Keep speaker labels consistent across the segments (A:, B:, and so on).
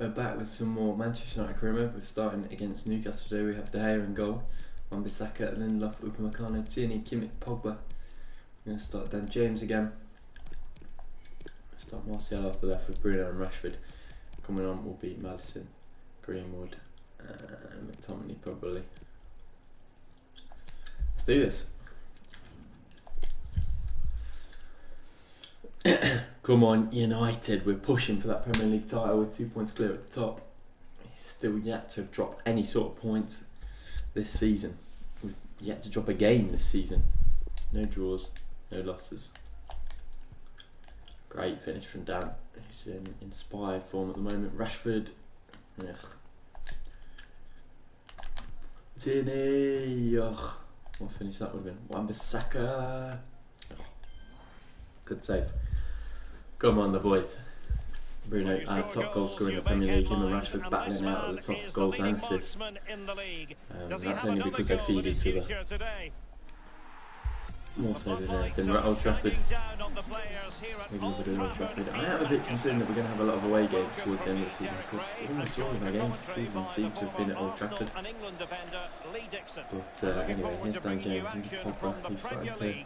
A: We're back with some more Manchester United career. We're starting against Newcastle today. We have De Gea in goal, Wan-Bissaka, Lindelof, Upamecano, Tierney, Kimmich, Pogba. We're going to start Dan James again. Start Martial off the left with Bruno and Rashford. Coming on will be Maddison, Greenwood, and McTominay probably. Let's do this. Come on, United. We're pushing for that Premier League title with 2 points clear at the top. Still yet to drop any sort of points this season. We've yet to drop a game this season. No draws, no losses. Great finish from Dan. He's in inspired form at the moment. Rashford. Ugh. Tierney. Ugh. What finish that would have been. Wan-Bissaka. Good save. Come on, the boys. Bruno, our top goal scorer in the Premier League. Him and Rashford battling out at the top of goals and assists. That's only because they feed each other. More so than anything. Right, Old Trafford. Maybe we'll do Old Trafford. I am a bit concerned that we're going to have a lot of away games towards the end of the season because almost all of our games this season seem to have been at Old Trafford. But anyway, here's Dan James and Pogba, who's starting to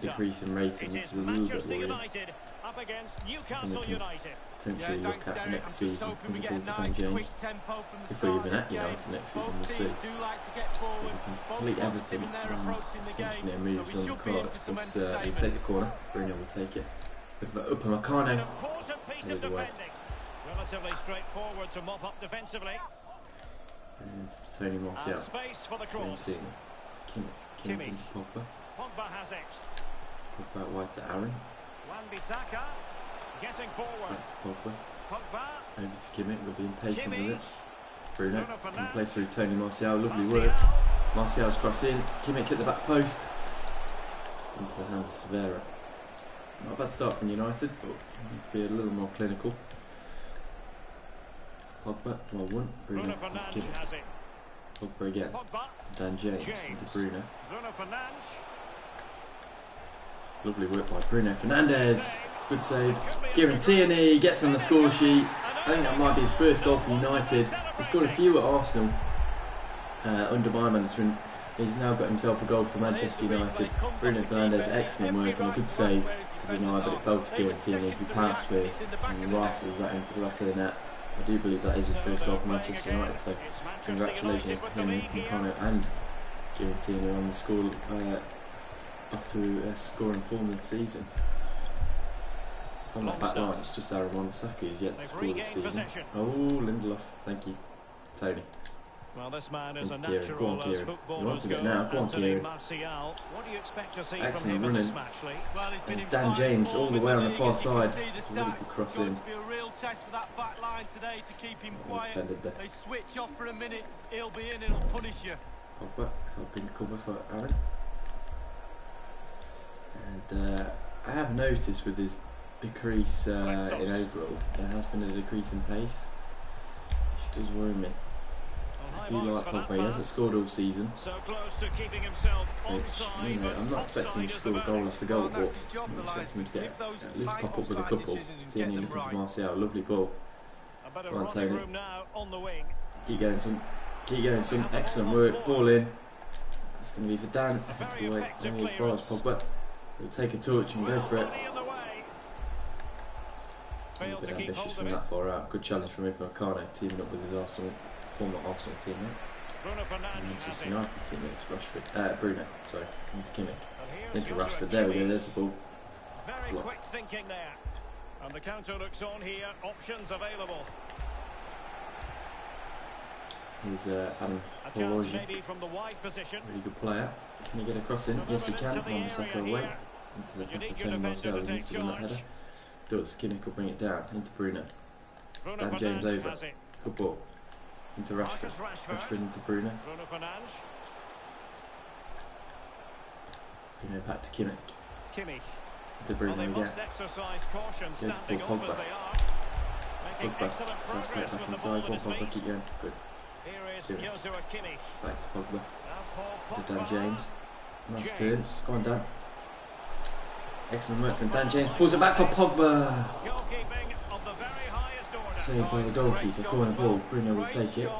A: decrease in rating, which is a little bit worrying. Potentially look at next season as a ball to Dan James. If we're even at United next season, we'll see. If we can complete everything and potentially moves on the cards, but we'll take the corner. Bruno will take it. Look at Upamecano.
B: Relatively straightforward to mop up defensively.
A: And Tony Martial.
B: Space for the cross.
A: Kimmich into Pogba.
B: Pogba has it.
A: Pogba out wide to Aaron.
B: Wan-Bissaka getting forward.
A: Back to Pogba.
B: Pogba.
A: Over to Kimmich. We're being patient with it. Bruno can
B: Fernandes.
A: play through Tony Martial. Lovely work. Martial's cross in. Kimmich at the back post. Into the hands of Severa. Not a bad start from United, but needs to be a little more clinical. Pogba, well one. Bruno into Kimmich. Pogba again.
B: Pogba.
A: Dan James into Bruno.
B: Bruno Fernandes.
A: Lovely work by Bruno Fernandes. Good save. Kieran Tierney gets on the score sheet. I think that might be his first goal for United. He scored a few at Arsenal under my management. He's now got himself a goal for Manchester United. Bruno Fernandes, excellent work and a good save to deny, but it fell to Kieran Tierney, who pounced first and rifles that into the back of the net. I do believe that is his first goal for Manchester United, so congratulations to him, Upamecano and Kieran Tierney on the score. Off to a scoring form this season. From that back line, it's just Aaron Wan-Bissaka who's yet to score this season. Oh, Lindelof, thank you. Tony.
B: Well, this man is a
A: natural. Go on, Kieran. You want to get now? Go on, Kieran. Excellent running. There's Dan James all the way on the far side. Really good cross in. Defended there.
C: They switch off for a minute. He'll be in. It'll punish you.
A: Pogba helping cover for Aaron. And I have noticed with his decrease in overall, there has been a decrease in pace, which does worry me. I do like Pogba. He hasn't scored all season, which, you know, I'm not expecting him to score goal after goal, but I'm expecting him to get at least pop up with a couple. Tierney looking for Martial, lovely ball. Go on, Tony. Keep going, some excellent work. Ball in. It's going to be for Dan. Boy, only as far as Pogba. He'll take a touch and go for it. A bit ambitious from that far out. Good challenge from Upamecano, teaming up with his former Arsenal teammate. Manchester United teammates, Rashford. Bruno, sorry, into Kimmich. Into Rashford. There we go. There's the ball.
B: Very quick thinking there. And the counter looks on here. Options available.
A: Here's Adam Horloge. Really good player. Can he get a cross in? Yes, he can. Wan-Bissaka away. Into the back of Tony Martial. He needs to win that header. Does. Kimmich will bring it down. Into Bruno. Dan James over. Good ball. Into Rashford. Rashford into Bruno. Bruno back to Kimmich. Into Bruno again. Goes to Pogba. Pogba. First play back inside. Go on, Pogba. Keep going. Good. Back to Pogba. To Dan James. Nice turn. Go on, Dan. Excellent work from Dan James. Pulls it back for Pogba. saved by the goalkeeper. Corner ball. Bruno will take it.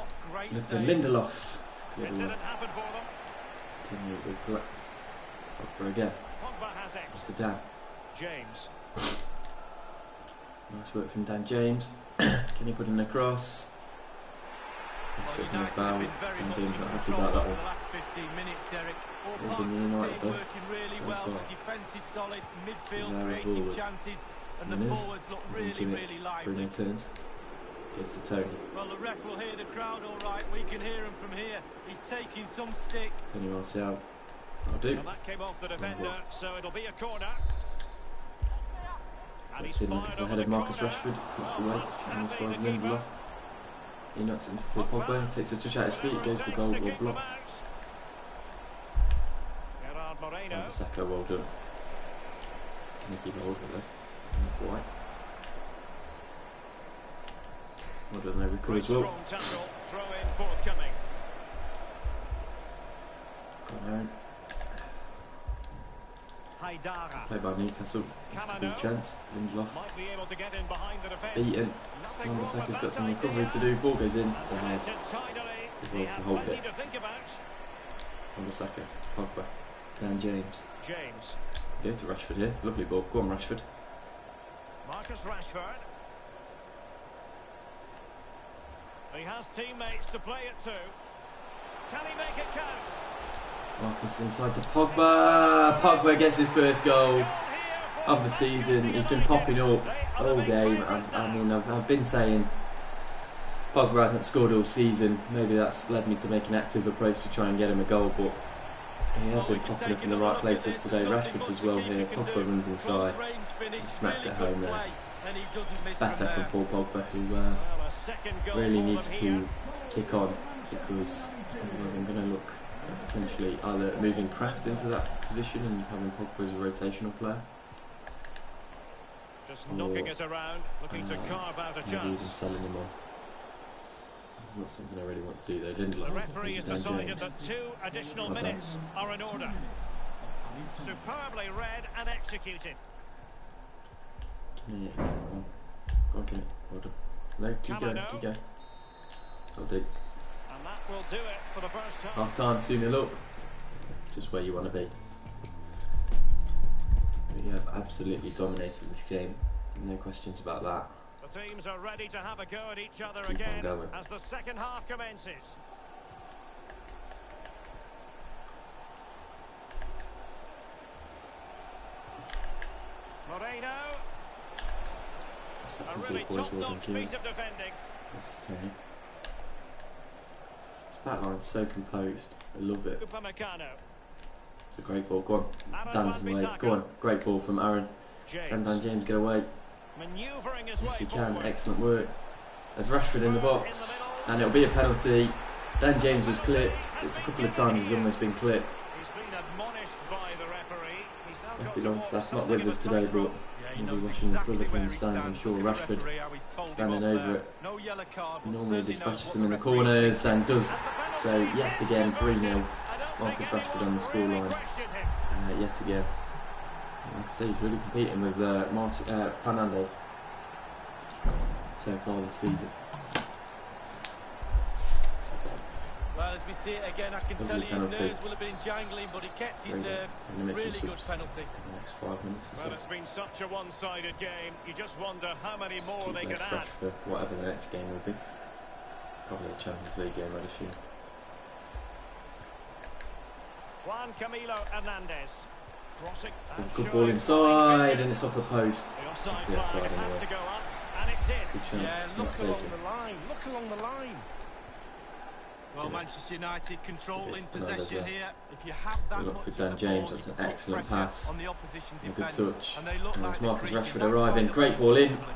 A: With the Lindelof. Good one. Continue with Black. Pogba again. To Dan.
B: James.
A: Nice work from Dan James. Can he put in a cross? So it's not foul. Dan James not happy about that one. All been United though. So there is Bruno turns. Goes to Tony.
C: Well, the ref will hear the crowd all right. We can hear him from here. He's taking some stick.
A: Tony Martial. I'll do.
B: Well, that came off the defender, so it'll be a corner. And he's
A: Puts in
B: fired
A: the
B: over
A: head
B: the
A: of Marcus
B: corner.
A: Rashford. Puts away. And as far as
B: The keeper.
A: Lindelof. He knocks it into Paul Pogba. Takes a touch at his feet. Goes for goal. Well blocked.
B: Gerard Moreno.
A: Saka, well done. Can he keep hold of it though? Not quite. Well done there, Rico as well.
B: Strong tackle, throw in forthcoming.
A: Got Aaron.
B: Haidara.
A: Played by Newcastle. It's a good chance. Lindelof.
B: Might be able to get in behind the defence.
A: Beaten.
B: Nothing wrong
A: Wan-Bissaka's
B: with
A: got some
B: that
A: recovery to do. Ball goes in. The head.
B: Did
A: well to hold it.
B: To think about.
A: Wan-Bissaka. Pogba. Dan James.
B: James.
A: Go to Rashford here. Lovely ball. Go on, Rashford.
B: Marcus Rashford. He has teammates to play it to. Can he make it count?
A: Marcus inside to Pogba. Pogba gets his first goal of the season. He's been popping up all game. I mean, I've been saying Pogba hasn't scored all season. Maybe that's led me to make an active approach to try and get him a goal, but he has been popping up in the right places today. Rashford does well here. Pogba runs inside. He smacks it home there. Better from Paul Pogba, who really needs to kick on, because otherwise I'm going to look at potentially either moving Kraft into that position and having Pogba as a rotational player,
B: Just knocking it around, looking to carve out a
A: maybe even
B: chance.
A: selling him on. It's not something I really want to do though. Lindelof.
B: The referee has
A: Dan
B: decided
A: James.
B: that 2 additional
A: Well done.
B: minutes are in order. Superbly read and executed.
A: Yeah, go on, Kenny. Well done. No, keep going, keep going. I'll do.
B: And that will do it for the first time.
A: Half time, 2-0 up. Just where you want to be. We have absolutely dominated this game. No questions about that.
B: The teams are ready to have a go at each other
A: Keep on
B: again
A: going.
B: as the second half commences. Moreno.
A: So I
B: A
A: can see
B: really
A: boys well done,
B: top-notch
A: Kieran.
B: piece of defending.
A: This is Tony. This backline's so composed. I love it.
B: Upamecano.
A: It's a great ball. Go on.
B: Aaron
A: Dancing away.
B: Wan-Bissaka.
A: Go on. Great ball from Aaron. And Dan
B: James.
A: James get away.
B: Manoeuvring his
A: Yes,
B: way
A: he can.
B: forward.
A: Excellent work. There's Rashford in the box. And it'll be a penalty. Dan James was clipped. It's a couple of times he's almost been clipped.
B: He's been admonished by the referee. He's now
A: Left
B: got
A: his
B: to
A: on
B: walk
A: staff, not
B: something
A: with
B: of
A: us
B: a
A: today, but
B: tightrope.
A: we'll be watching his brother from the stands, I'm sure. Rashford standing over it. He normally dispatches them in the corners and does so yet again. 3-0. Marcus Rashford on the scoreline. Yet again. Like I say, he's really competing with Fernandes so far this season.
C: Well, as we see it again, I can tell
A: Lovely
C: you his
A: penalty.
C: nerves will have been jangling, but he kept his
A: Very good.
C: nerve.
A: I'm gonna make some
C: Really good
A: subs
C: penalty.
A: in the next 5 minutes or so.
B: Well, it's been such a one-sided game. You just wonder how many more
A: Keep
B: they
A: legs
B: could
A: fresh
B: add.
A: for whatever the next game will be. Probably a Champions League game, I'd assume.
B: Juan Camilo Hernandez. Crossing and
A: Good
B: showing
A: ball inside,
B: fine
A: and it's off the post.
B: The offside
A: Yeah,
B: flag
A: offside
B: had
A: anyway.
B: to go up, and it did.
A: Good chance,
C: Yeah,
A: not
C: look along
A: taken.
C: the line. Look along the line. Well,
A: Yeah.
C: Manchester United controlling
A: It's Fernandes
C: possession
A: there.
C: here. If you have that
A: Good luck
C: much
A: for
C: of
A: Dan
C: the
A: James,
C: ball,
A: that's
C: you
A: an
C: put
A: excellent
C: pressure
A: pass.
C: on the opposition
A: And a good
C: defence,
A: touch.
C: and they look
A: And
C: like
A: it's
C: they're
A: Marcus
C: creeping.
A: Rashford
C: That's
A: arriving.
C: why
A: Great
C: they're
A: ball in.
C: probably-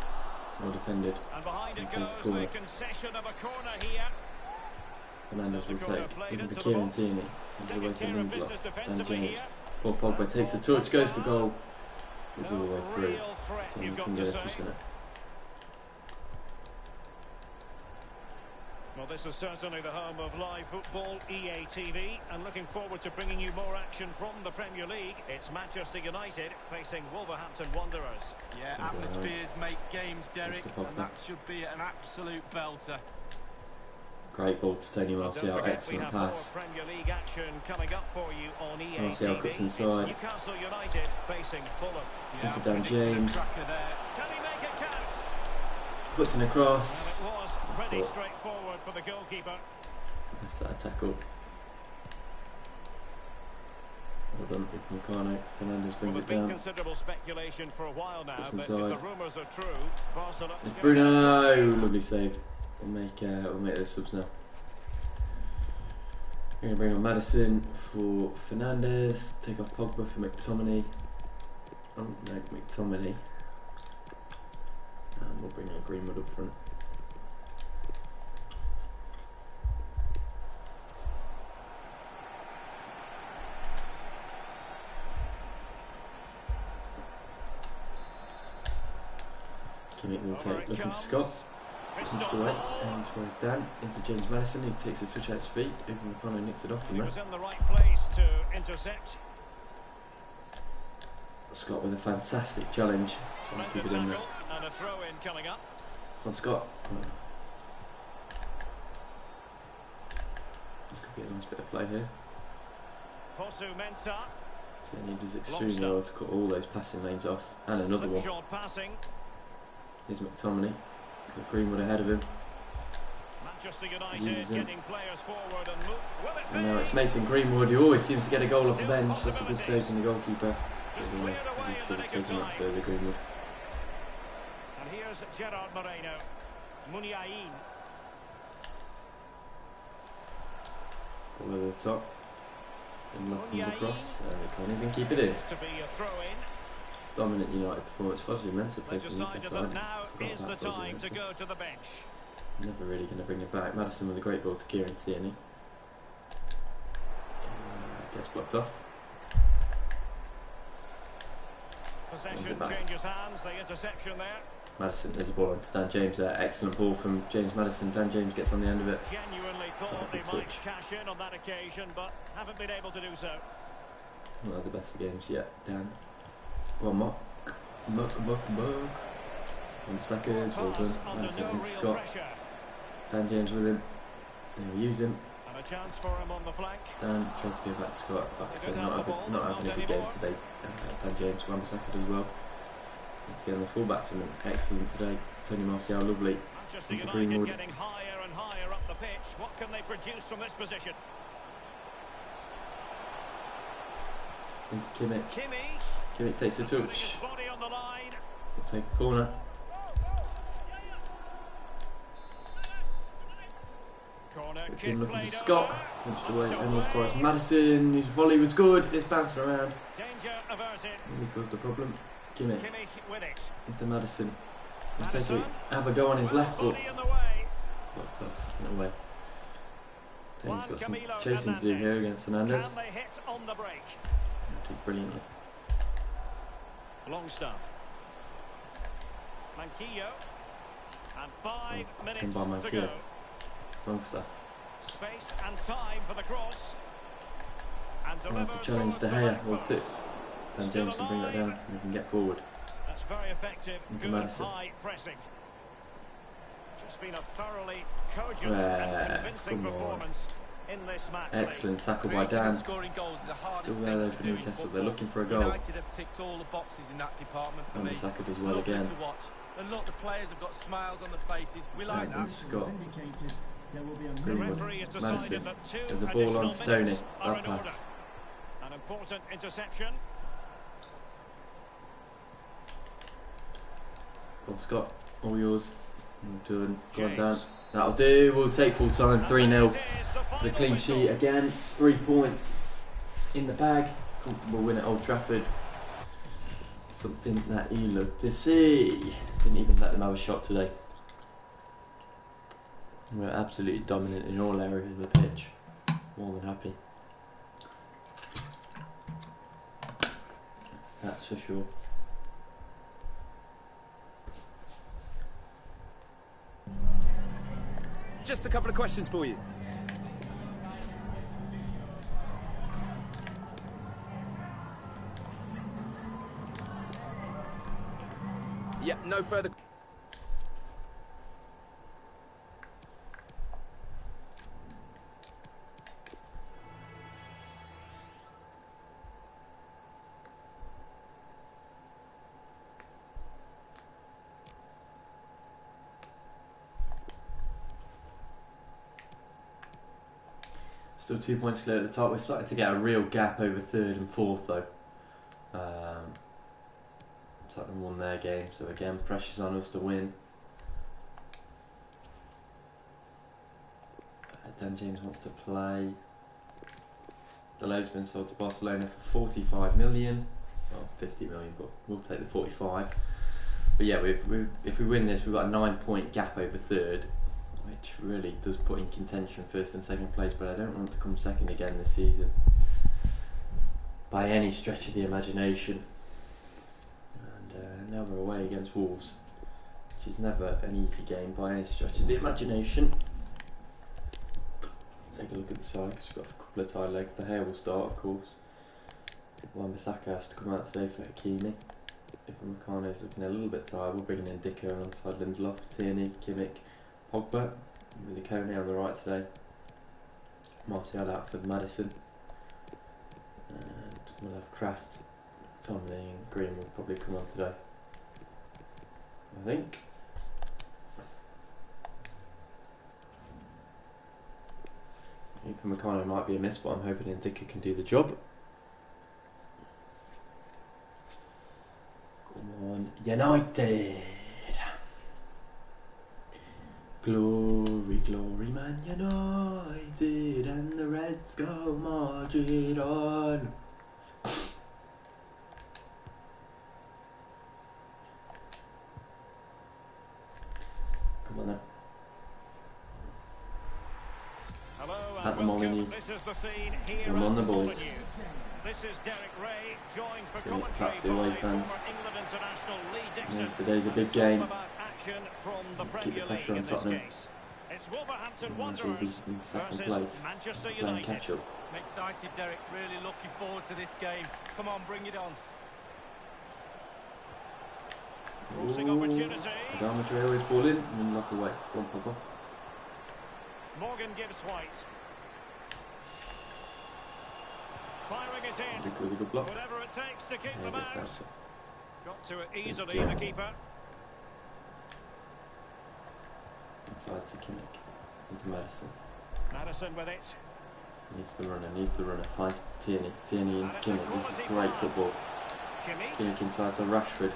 A: Well defended.
B: And behind it
A: And take
B: goes
A: corner.
B: the concession of a corner here.
A: Fernandes will
B: The corner
A: take.
B: played
A: Looking
B: into
A: for
B: the
A: Kieran
B: box.
A: Tierney. He's away
B: Taking
A: from
B: care of business
A: Lindelof. Dan
B: defensively
A: James.
B: here.
A: Paul Pogba takes a touch, goes for goal. Goes all the way
B: No
A: through.
B: real threat,
A: So
B: you've
A: you
B: got
A: can
B: to
A: get a
B: say.
A: touch on it.
B: Well, this is certainly the home of live football, EA TV, and looking forward to bringing you more action from the Premier League. It's Manchester United facing Wolverhampton Wanderers.
C: Yeah, atmospheres make games, Derek, and that should be an absolute belter.
A: Great ball to Tony Martial, excellent pass.
B: Premier League action coming up for you on EA
A: Martial
B: TV.
A: cuts inside.
B: Newcastle United facing Fulham.
A: Into Dan James.
B: Can he make it count?
A: Puts in a cross.
B: And it was pretty straightforward for the goalkeeper.
A: That's that tackle. Well done, Upamecano. Fernandes brings
B: There's
A: it
B: been
A: down.
B: considerable speculation for a while now,
A: Puts
B: but if
A: inside.
B: the rumours are true, Barcelona...
A: It's Bruno! Lovely save. We'll make the subs now. We're going to bring on Maddison for Fernandes. Take off Pogba for McTominay. Oh no, McTominay. And we'll bring on Greenwood up front. Kimmich will take, looking for Scott. Comes away, and he throws Dan into James Maddison, who takes a touch at his feet. Upamecano nicks it off him
B: He
A: there.
B: was in the right place to intercept.
A: Scott with a fantastic challenge. Trying to keep it in there.
B: And a throw in coming up.
A: On Scott. This could be a nice bit of play here.
B: Fosu Mensah.
A: Tierney does extremely well to cut all those passing lanes off. And another one.
B: Short passing.
A: Here's McTominay. Got Greenwood ahead of him.
B: Manchester United getting players forward and move. Will it be?
A: And now it's Mason Greenwood, who always seems to get a goal off the bench. That's a good save from the goalkeeper.
B: Just
A: He
B: cleared away in
A: should
B: the
A: have
B: nick of
A: taken it
B: time.
A: further, Greenwood.
B: And here's Gerard Moreno. Muniain.
A: Ball over the top. And left comes across. And they can't even keep it in.
B: To be a throw in.
A: Dominant United performance. Fozzie Mensah plays for
B: Decided
A: Newcastle.
B: that now is the
A: Forgot about Fozzie
B: time to
A: Mensah.
B: go to the bench.
A: Never really going to bring it back. Maddison with a great ball to Kieran Tierney. Gets blocked off.
B: Possession changes hands, the interception there.
A: Maddison, there's a ball onto Dan James there. Excellent ball from James Maddison. Dan James gets on the end of it.
B: Genuinely thought they
A: Good
B: might
A: touch.
B: cash in on that occasion, but haven't been able to do so.
A: Not had the best of games yet. Dan. Go on, Mark. Mark. Sackers, well done. Maddison and Scott. Dan James with him. And he'll use him.
B: And a chance for him on the flank.
A: Dan tried to go back to Scott. Like I said, not having a good game today. Dan James, Wan-Bissaka as well. Let's get on the fullbacks. Excellent today. Tony Martial, lovely.
B: Manchester
A: Into
B: United
A: Greenwood.
B: getting higher and higher up the pitch. What can they produce from this position?
A: Into Kimmich.
B: Kimmich.
A: Kimmich takes a
B: Putting
A: touch.
B: his body on the line.
A: We'll take a corner.
B: Corner
A: It's
B: kick
A: in looking for
B: played
A: Scott.
B: over.
A: Punched away.
B: Still
A: And of
B: wide.
A: course Maddison. His volley was good. It's bouncing around.
B: Danger averted.
A: Really caused a problem. Kimmich
B: Kimmich with it.
A: into Maddison. He'll take
B: Maddison.
A: it. Have a go on his left foot.
B: Body in the way.
A: Blocked off. In a way. Tony's got some
B: Camilo
A: chasing to do here
B: Hernandez.
A: against Hernandez.
B: Can they hit on the break?
A: Did brilliantly.
B: Longstaff. Manquillo. And 5 minutes
A: Tim by
B: to
A: Manquillo.
B: go.
A: Wrong stuff.
B: Space and time for the cross. And
A: Trying
B: delivered
A: to challenge
B: towards
A: De
B: the
A: Gea.
B: back
A: Well
B: post.
A: tipped. Dan
B: Still
A: James can bring that
B: alive.
A: down and he can get forward.
B: That's very effective.
A: Into
B: Good
A: Maddison.
B: high pressing. Just been a thoroughly cogent and convincing
A: come on.
B: performance in this match.
A: Excellent tackle by
C: Creating and
A: Dan.
C: scoring goals is the hardest
A: Still
C: thing
A: there though
C: to
A: for
C: do in
A: Newcastle.
C: football.
A: They're looking for a goal.
C: United have ticked all the boxes in that department for me.
A: Wan-Bissaka does well
C: Lovely
A: again.
C: to watch. And look, the players have got smiles on their faces. We like
A: Into
C: that.
A: Scott.
B: The
A: Greenwood.
B: referee has
A: Madison.
B: decided that 2
A: There's a ball on to
B: additional
A: Tony.
B: minutes are
A: That
B: in order.
A: pass.
B: An important interception.
A: Go on, Scott. All yours. Well done. Go on,
B: James.
A: Dan. That'll do. We'll take full time. 3-0.
B: And that is the
A: It's a
B: final
A: clean
B: whistle.
A: sheet again. 3 points in the bag. Comfortable win at Old Trafford. Something that you love to see. Didn't even let them have a shot today. We're absolutely dominant in all areas of the pitch. More than happy. That's for sure.
D: just a couple of questions for you. Yeah, no further...
A: Still 2 points clear at the top. We're starting to get a real gap over third and fourth though. Tottenham won their game, so again pressure's on us to win. Dan James wants to play. Delay's been sold to Barcelona for 45 million. Well, 50 million, but we'll take the 45. But yeah, if we win this, we've got a 9-point gap over third, which really does put in contention first and second place, but I don't want to come second again this season by any stretch of the imagination. And now we're away against Wolves, which is never an easy game by any stretch of the imagination. Take a look at the side, because we've got a couple of tired legs. De Gea will start, of course. Wan-Bissaka has to come out today for Hakimi. If Upamecano's looking a little bit tired, we're bringing in Dicker alongside Lindelof, Tierney, Kimmich, Pogba, with Kone on the right today. Martial out for Maddison. And we'll have Kraft, Tomley and Green will probably come on today, I think. Upamecano might be a miss, but I'm hoping Ndicka can do the job. Come on, United! Glory, glory, Man United, and the Reds go marching on. Come on then. At the Molyneux.
B: This is the scene here.
A: Come on the boys.
B: This is Derek Ray, joined for
A: Can we
B: commentary
A: perhaps the away
B: by
A: fans?
B: former England international Lee Dixon.
A: Yes, today's a big
B: It's
A: game.
B: all about action from the
A: Let's keep the
B: Premier
A: pressure
B: League
A: on
B: in this
A: Tottenham.
B: case. It's Wolverhampton
A: Otherwise we'll be
B: Wanderers
A: in second
B: versus
A: place,
B: Manchester
A: playing
B: United.
A: catch up.
C: I'm excited, Derek. Really looking forward to this game. Come on, bring it on.
B: Crossing opportunity.
A: Adama Traore is ball in and off away. Go on, Pogba.
B: Morgan Gibbs White. Firing it in.
A: Ndicka with a good block.
B: Whatever it takes to keep
A: Yeah,
B: them
A: gets
B: out.
A: down to
B: Got to it easily,
A: Good.
B: the keeper.
A: inside to Kimmich. Into Maddison.
B: Maddison with it.
A: Needs the runner. Finds Tierney. Tierney into Kimmich. This is great football.
B: Kimmich.
A: Kimmich inside to Rashford.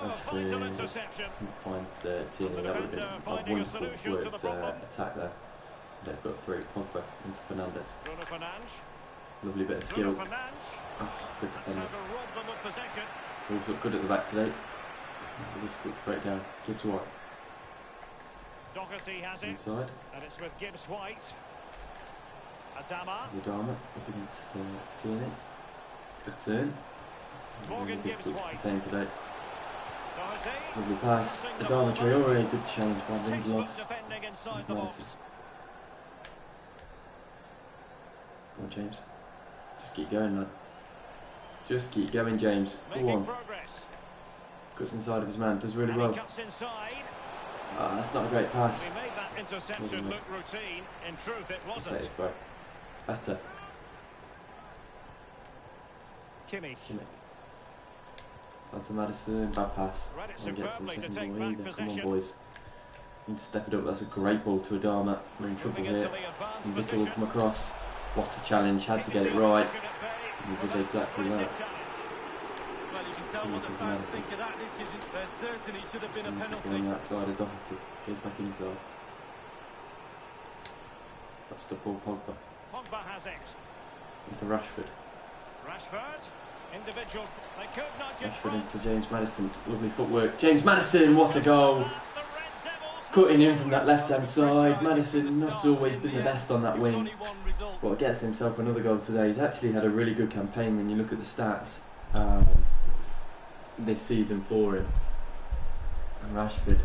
B: Oh, vital
A: Rashford
B: interception.
A: couldn't find Tierney. That would have been a
B: Finding a
A: wonderful
B: solution to the
A: worked
B: problem.
A: attack there. They've got through. Pogba into Fernandes.
B: Bruno Fernandes.
A: Lovely bit of skill.
B: Bruno Fernandes.
A: Oh, good
B: That's
A: defending.
B: how to rob them of possession.
A: Wolves look good at the back today. Difficult to break down. Gibbs White
B: Doherty has it.
A: inside.
B: And it's with Gibbs White. Adama.
A: Zadama up against Tierney. Good turn. It's really
B: Morgan
A: difficult
B: Gibbs
A: to
B: White.
A: contain today.
B: Doherty.
A: Lovely pass.
B: Crossing the
A: Adama
B: ball.
A: Traore. Good challenge by
B: Textbook
A: Lindelof.
B: defending inside
A: And
B: the
A: Maddison.
B: box.
A: Go on, James. Just keep going, lad. Just keep going, James. Go
B: Making
A: on.
B: progress.
A: Cuts inside of his man. Does really
B: And
A: well.
B: he cuts inside.
A: Ah, that's not a great pass.
B: We made that interception
A: Wasn't it?
B: look routine. In truth, it
A: I'll
B: wasn't.
A: take the throw. Better.
B: Kimmich.
A: Kimmich. Side to Maddison. Bad pass.
B: Read it
A: One gets the
B: superbly to
A: second
B: take
A: ball
B: back
A: either. Come on,
B: possession.
A: boys. Need to step it up. That's a great ball to Adama. We're in trouble
B: Moving into
A: here.
B: the advanced
A: And Dicker will
B: position.
A: come across. What a challenge. Had to get it
B: Keeping the
A: right.
B: opposition at bay.
A: We did
B: Well, that's
A: exactly
B: a
A: that.
B: splendid challenge.
C: Well, you can tell what the
A: Kimmich is
C: fans
A: Maddison.
C: think of that decision. They're certain it should have been a
A: On
C: penalty.
A: the outside of Doherty. Goes back inside. That's the ball, Pogba.
B: Pogba has it.
A: Into Rashford.
B: Rashford. Individual. They could nudge it
A: Rashford
B: front.
A: into James Maddison. Lovely footwork. James Maddison, what a goal!
B: The Red Devils
A: Cutting in from that left-hand side. Maddison not always been the best on that
C: It's
A: wing,
C: only one result.
A: but gets himself another goal today. He's actually had a really good campaign when you look at the stats this season for him. And Rashford,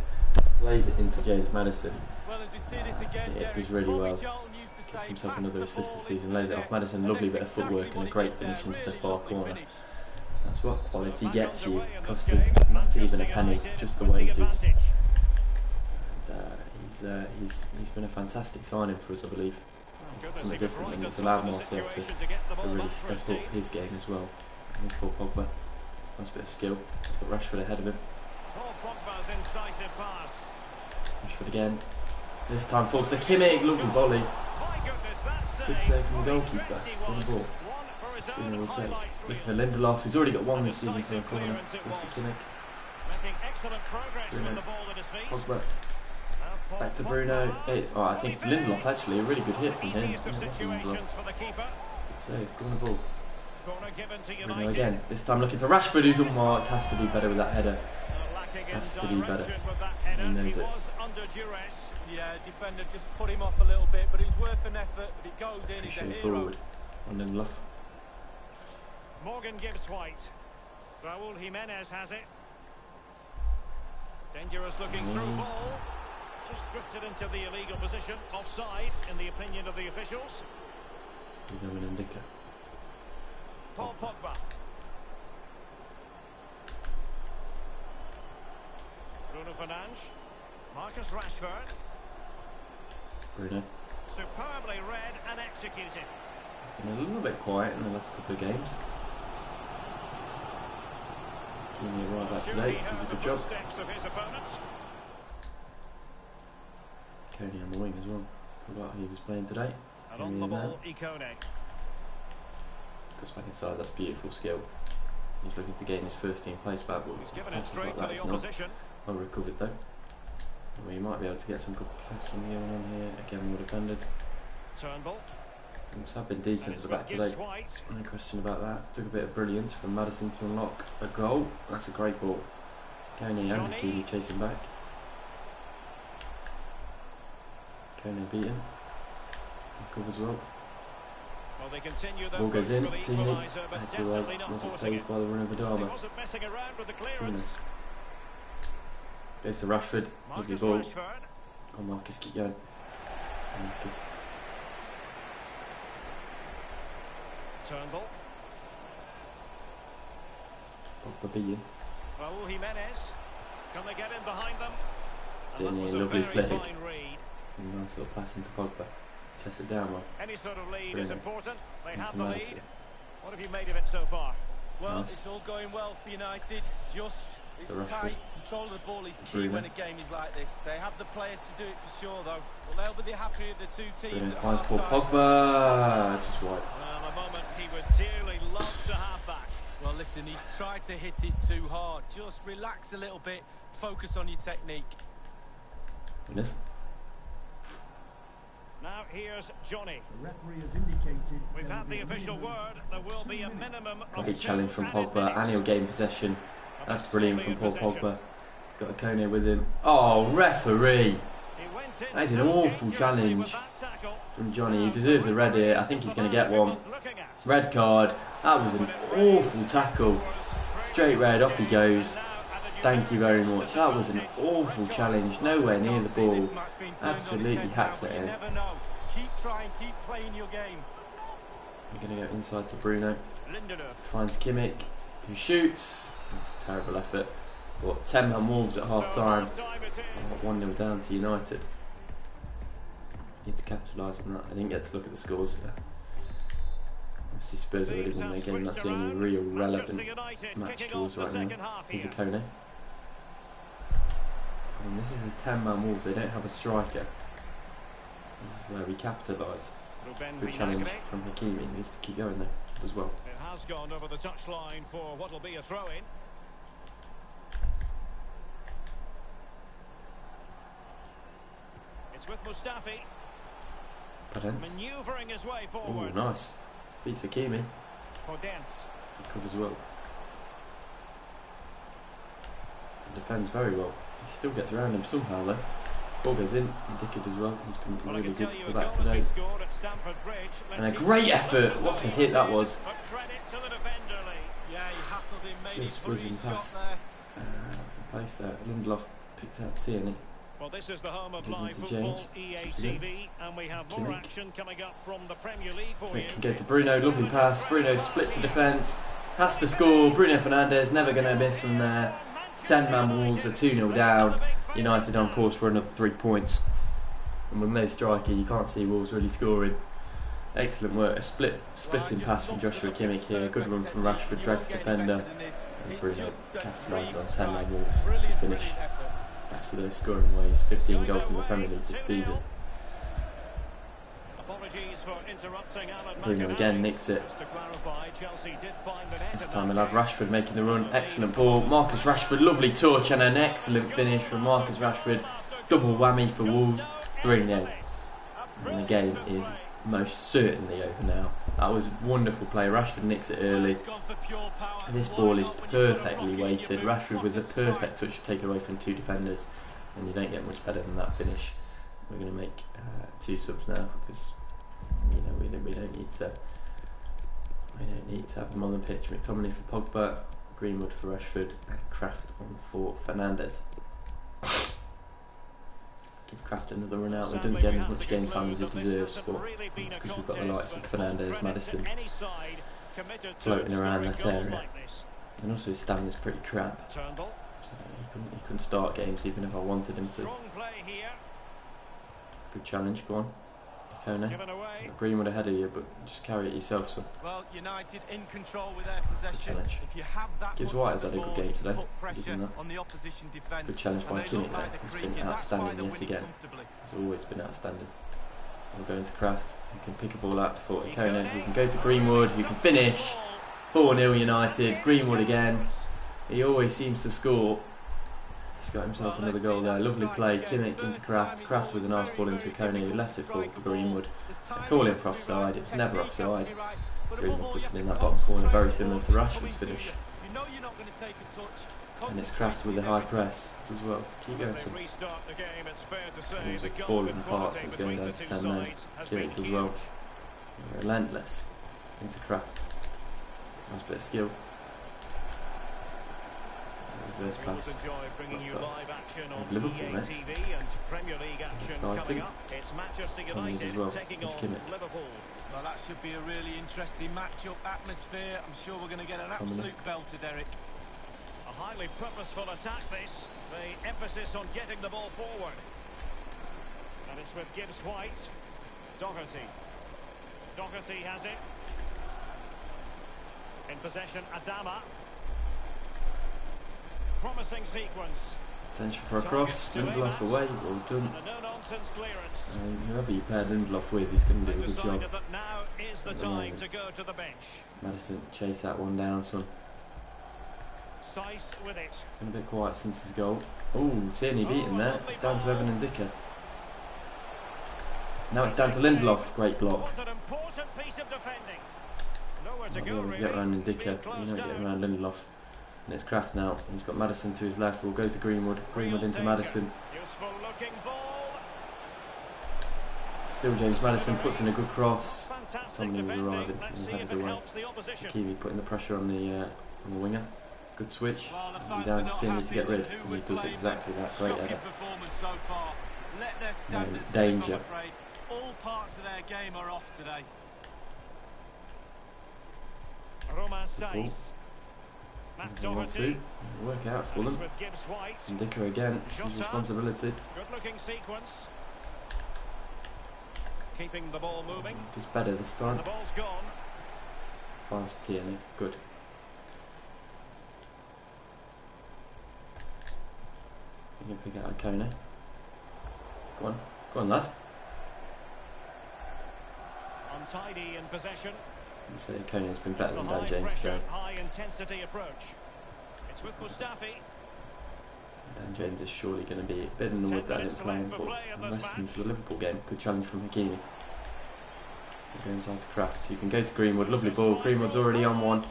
A: Plays it into James Maddison.
C: Well, as we see this again,
A: Yeah,
C: Derek,
A: does really
C: Bobby
A: well.
C: Charlton used to
A: Gets
C: say,
A: himself
C: "Pass
A: another
C: the
A: assist this
C: ball
A: season.
C: into
A: Lays it
C: the
A: off
C: net."
A: Maddison.
C: And
A: Lovely
C: that's
A: bit of footwork
C: exactly
A: and a
C: what
A: great
C: he did
A: finish
C: there.
A: into the
C: Really
A: far
C: lovely
A: corner.
C: finish.
A: That's what
B: So
A: quality
B: back
A: gets you.
B: underway in this
A: Cost us
B: game.
A: not even a
B: Manchester
A: penny,
B: United
A: just the
B: with
A: wages.
B: advantage.
A: And he's been a fantastic signing for us, I believe.
B: Goodness,
A: Something
B: he was
A: different,
B: right
A: and it's
B: on
A: allowed
B: top of the
A: Marcel
B: situation to get the
A: to
B: ball
A: really
B: back for
A: step
B: his
A: up
B: team.
A: his game as well. And Paul Pogba, nice bit of skill. He's got Rashford ahead of him.
B: Paul Pogba's incisive pass.
A: Rashford again. This time falls to Kimmich. Lovely volley.
B: My goodness, that's
A: Good save from the
B: what a
A: goalkeeper.
B: threat he
A: On the
B: was.
A: ball.
B: One for his own
A: Bruno will take.
B: highlights reel.
A: Looking for Lindelof, who's already got one
B: A
A: this season for a
B: decisive
A: corner.
B: clearance it
A: Goes to
B: was.
A: Kimmich.
B: Making excellent progress
A: Bruno.
B: with the ball at his feet.
A: Pogba.
B: Now Paul
A: Back to
B: Pogba.
A: Bruno. Oh, I think it's Lindelof actually. A really good hit from him.
B: Easiest of
A: Yeah, it was Lindelof.
B: situations for the keeper.
A: Good save. Corner ball.
B: Corner given to
A: Bruno
B: United.
A: again. This time looking for Rashford, who's unmarked. Has to do better with that header.
B: Lacking in
A: Has to do better.
B: direction with that header.
A: He knows
B: He
A: it.
B: was under duress.
C: Yeah, defender just put him off a little bit, but it was worth an effort. But it goes in. He's a
A: Pushing
C: hero.
A: forward. On Lindelof.
B: Morgan Gibbs White. Raúl Jimenez has it. Dangerous looking through ball. Just drifted into the illegal position. Offside, in the opinion of the officials.
A: He's no one indica.
B: Paul Pogba. Bruno Fernandes. Marcus Rashford.
A: Bruno.
B: Superbly read and executed.
A: It's been a little bit quiet in the last couple of games. Keeping it right back today. Does a good job.
B: Steps of his opponent.
A: Coney on the wing as well. Forgot he was playing today.
B: And
A: Here
B: on
A: he
B: the
A: is now.
B: ball, Ikone.
A: Goes back inside. That's beautiful skill. He's looking to gain his first team place back. But
B: He's given it
A: passes
B: straight
A: like
B: to
A: that
B: the
A: is not
B: opposition.
A: well recovered though. And we might be able to get some good passing going on here. Again, well defended.
B: Turnbull.
A: Wolves have been decent
B: And
A: at
B: it's
A: the back
B: with
A: today.
B: Gibbs White.
A: No question about that. Took a bit of brilliance from Maddison to unlock a goal. That's a great ball. Coney and
B: Johnny.
A: Hakimi chasing back. Coney beaten. Recovers well.
B: Well, they continue their
A: Ball goes
B: push
A: in.
B: for the
A: Tini
B: equaliser, but
A: had to
B: definitely not
A: wasn't
B: forcing
A: phased
B: it.
A: by the run of
B: He
A: Adama.
B: wasn't messing around with the clearance.
A: Goes to Rashford. Lovely
B: Marcus
A: ball.
B: Rashford.
A: Come on, Marcus, keep going. Good.
B: Turnbull.
A: Pogba beaten.
B: Raúl Jimenez. Can they get in behind them? And
A: Dini,
B: that was a
A: lovely
B: very
A: flick.
B: fine read.
A: Nice little pass into Pogba. Chest it down well.
B: Any sort of lead
A: Bruno.
B: is important. They
A: Into
B: have the
A: Maddison.
B: lead. What have you made of it so far?
C: Well,
A: Nice.
C: it's all going well for United. It's
A: To Rashford.
C: tight. Control of the ball is
A: To
C: key
A: Bruno.
C: when a game is like this. They have the players to do it for sure, though. Well, they'll be the happy of the two teams
A: Bruno
C: at
A: finds Paul
C: half-time.
A: Pogba. Just wide.
B: Well, a moment he would dearly love to have back.
C: Well, listen, he tried to hit it too hard. Just relax a little bit. Focus on your technique.
A: Goodness.
B: Now here's Johnny.
E: The referee has indicated
B: We've
E: there
B: had
E: will
B: the
E: be a
B: official
E: minimum
B: word. There will
E: of
B: be
E: 2
B: a
E: minutes.
B: minimum of
A: Great
B: 2
A: challenge from
B: added
A: Pogba,
B: minutes.
A: and he'll gain possession.
B: And
A: That's
B: it's
A: brilliant
B: solely
A: from
B: in
A: Paul
B: possession.
A: Pogba. He's got a Kone with him. Oh, referee!
B: He went in
A: That is an
B: so
A: awful
B: dangerously
A: challenge
B: with that tackle.
A: From Johnny. He deserves a red here. I think he's going to get one.
B: Everyone's looking at.
A: Red card. That was an awful tackle. Straight red, off he goes. Thank you very much. That was an awful challenge. Nowhere near the ball. Absolutely hacked it in.
C: Never know. Keep trying, keep playing your game.
A: We're going to go inside to Bruno.
B: Lindelof.
A: Finds Kimmich, who shoots. That's a terrible effort. But 10 man Wolves at half time.
B: So half-time it is.
A: 1-0 down to United. Need to capitalise on that. I didn't get to look at the scores. Obviously Spurs already won their game. That's the only real relevant match to us right now. Here's a Kone. And this is a 10 man Wolves. They don't have a striker. This is where we capitalise. Good challenge from Hakimi. He needs to keep going there as well.
B: It has gone over the touchline for what will be a throw-in. It's with Mustafi,
A: Podence.
B: manoeuvring his way
A: Oh,
B: forward.
A: nice. Beats Hakimi.
B: Podence.
A: He covers well. He defends very well. He still gets around him somehow though. Ball goes in. Dickard as well. He's been
B: Well, I
A: really
B: can
A: good
B: tell
A: to
B: you
A: the
B: a
A: back
B: goal has
A: today.
B: been scored at Stamford Bridge.
A: And a
B: Let's see
A: great
B: what
A: effort.
B: happens.
A: What a hit that was.
B: But credit to the defender, Lee.
C: Yeah, he hassled him, made
A: Just
C: it, put
A: whizzing
C: his shot
A: past.
C: there.
A: Place there. Lindelof picks out Tierney.
B: Well, this is the home of
A: Goes
B: live
A: into
B: football,
A: James.
B: EA TV, and we have more action coming up from the Premier League for you.
A: Can go to Bruno, lovely pass. Bruno splits the defence, has to score. Bruno Fernandes never going to miss from there. 10-man Wolves are 2-0 down. United on course for another 3 points. And with no striker, you can't see Wolves really scoring. Excellent work, a splitting pass from Joshua Kimmich here. Good run from Rashford, drags defender. And Bruno capitalises on 10-man Wolves to finish. Back to those scoring ways. 15 goals in the Premier League this season. Bruno again nicks it. This time we'll have Rashford making the run. Excellent ball. Marcus Rashford, lovely touch and an excellent finish from Marcus Rashford. Double whammy for Wolves. 3-0. And the game is most certainly over now. That was wonderful play. Rashford nicks it early. This ball is perfectly weighted. Rashford with the perfect touch to take it away from 2 defenders, and you don't get much better than that finish. We're going to make 2 subs now because we don't need to have them on the pitch. McTominay for Pogba, Greenwood for Rashford, and Kraft on for Fernandes. Give Kraft another run out. We didn't get as much game time as he deserves, but it's because we've got the likes of Fernandes, Maddison floating around that area, and also his stamina's pretty crap, so he couldn't start games even if I wanted him to. Good challenge, go on. Kone. Greenwood ahead of you, but just carry it yourself, son.
C: Well, United in control with their possession. If you have that
A: Gibbs White has had a good game today.
C: On the opposition defense.
A: Good challenge by Kimmich there. He's been outstanding yet again. He's always been outstanding. We'll go into Kraft. He can pick a ball out for Kone. He can go to Greenwood. He can finish. 4-0 United. Greenwood again. He always seems to score. He's got himself another goal there. Lovely play. Kimmich into Kraft. Kraft with a nice ball into Kone, who let it fall for Greenwood. They call him for offside. It was never offside. Greenwood puts it in that bottom corner, very similar to Rashford's finish. And it's Kraft with the high press as well. Keep going, son. He's fallen apart since going down to 10 men. Kimmich does well. Relentless into Kraft. Nice bit of skill. Reverse pass. Liverpool next. Exciting. Tommy as well. It's Kimmich.
C: Well, that should be a really interesting matchup atmosphere. I'm sure we're going to get an absolute belter, Derek.
B: A highly purposeful attack this. The emphasis on getting the ball forward. And it's with Gibbs White. Doherty. Doherty has it. In possession, Adama. Promising sequence.
A: Potential for a cross. Lindelof away. Well done. Whoever you pair Lindelof with, he's going to do a good job.
B: Now is the time to go to the bench.
A: Maddison, chase that one down, son.
B: Sice with it.
A: Been a bit quiet since his goal. Oh, Tierney beaten there. It's down to Evan Ndicka. Now it's down to Lindelof. Great block.
B: Was an important piece of defending. Nowhere to
A: Might be
B: go,
A: able to get around Ndicka. You don't get around Lindelof. And it's Kraft now. He's got Maddison to his left. We'll go to Greenwood. Greenwood into Maddison.
B: Useful looking ball.
A: Still James Maddison puts in a good cross. Tommy was arriving and headed away. Kiwi putting the pressure on the winger. Good switch. And down to Tierney to get rid. And he does exactly that. Great header. No danger.
C: All parts of their game are off today.
B: Romain Saïs. Matt Doherty.
A: Work out for them. And Ndicka again. It's his responsibility.
B: Good looking sequence. Keeping the ball moving.
A: Just better this time.
B: The ball's gone.
A: Fast Tierney. Good. You can pick out Kone. Go on. Go on, lad.
B: Untidy in possession.
A: I'd say Kone's been better than Dan James today.
B: High intensity approach. It's with Mustafi.
A: Dan James is surely going to be a bit annoyed that I didn't play him, but I'm resting for the Liverpool game. Good challenge from Hakimi. We'll go inside to Kraft. You can go to Greenwood. Lovely ball. Greenwood's already on one.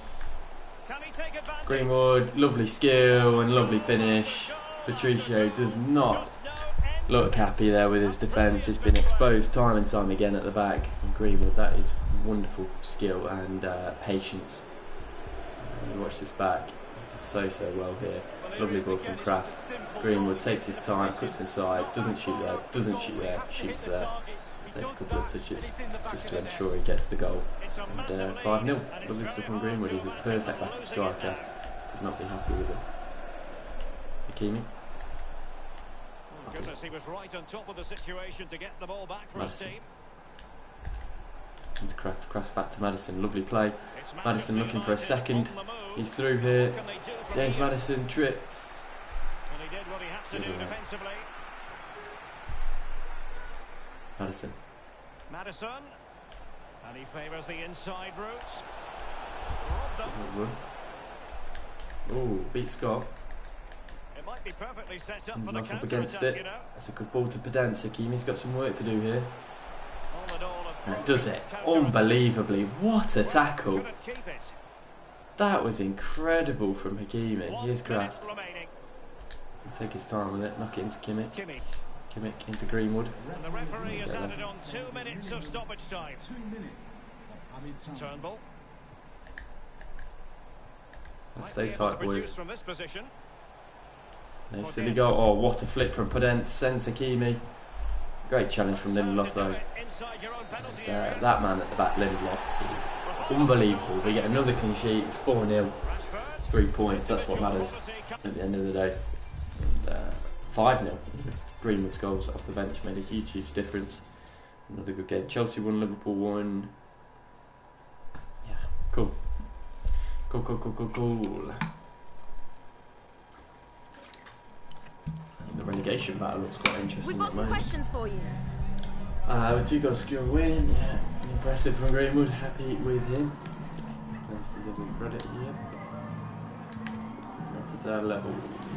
A: Greenwood, lovely skill and lovely finish. Patricio does not look happy there with his defence. It's been exposed time and time again at the back. And Greenwood, that is wonderful skill and patience. You watch this back. He does so well here. Lovely ball from Kraft. Greenwood takes his time, puts inside, doesn't shoot there, doesn't shoot there, shoots there. Takes a couple of touches just to ensure he gets the goal. And 5-0. Lovely stuff from Greenwood. He's a perfect backup striker. Could not be happy with him. Hakimi.
B: Goodness, he was right on top of the situation to get the ball back for his team.
A: Into Kraft. Kraft back to Maddison. Lovely play. Maddison looking for a second. He's through here. James Maddison tricks.
B: And he did what he had to do defensively.
A: Maddison.
B: And he favours the inside route.
A: Oh, beat Scott.
B: It might be perfectly set up for the
A: Enough up
B: counter
A: against
B: attack,
A: it.
B: you know.
A: That's a good ball to Podence. Hakimi's got some work to do here.
B: All in all,
A: That does it. Unbelievably. What a tackle.
B: couldn't keep it.
A: That was incredible from Hakimi.
B: 1
A: Here's
B: minute
A: Kraft.
B: remaining.
A: He'll take his time with it. Knock it into Kimmich.
B: Kimmich.
A: Kimmich into Greenwood.
B: And the referee has added on 2 minutes of stoppage time. Turnbull.
A: Let's
B: Might be
A: stay
B: able to
A: tight,
B: produce
A: boys.
B: from this position.
A: Nice silly goal. Oh, what a flick from Podence. Sends Hakimi. Great challenge from Lindelof, though.
B: Inside your own penalty area.
A: That man at the back, Lindelof, is unbelievable. We get another clean sheet. It's 4-0. 3 points. That's what matters at the end of the day. And 5-0. Greenwood's goals off the bench made a huge, huge difference. Another good game. Chelsea won, Liverpool won. Yeah, cool. Cool. The relegation battle looks quite interesting.
E: We've got some questions for you.
A: With 2 goals secure win, yeah, impressive from Greenwood. Happy with him. Nice deserve his credit here. Not at our level.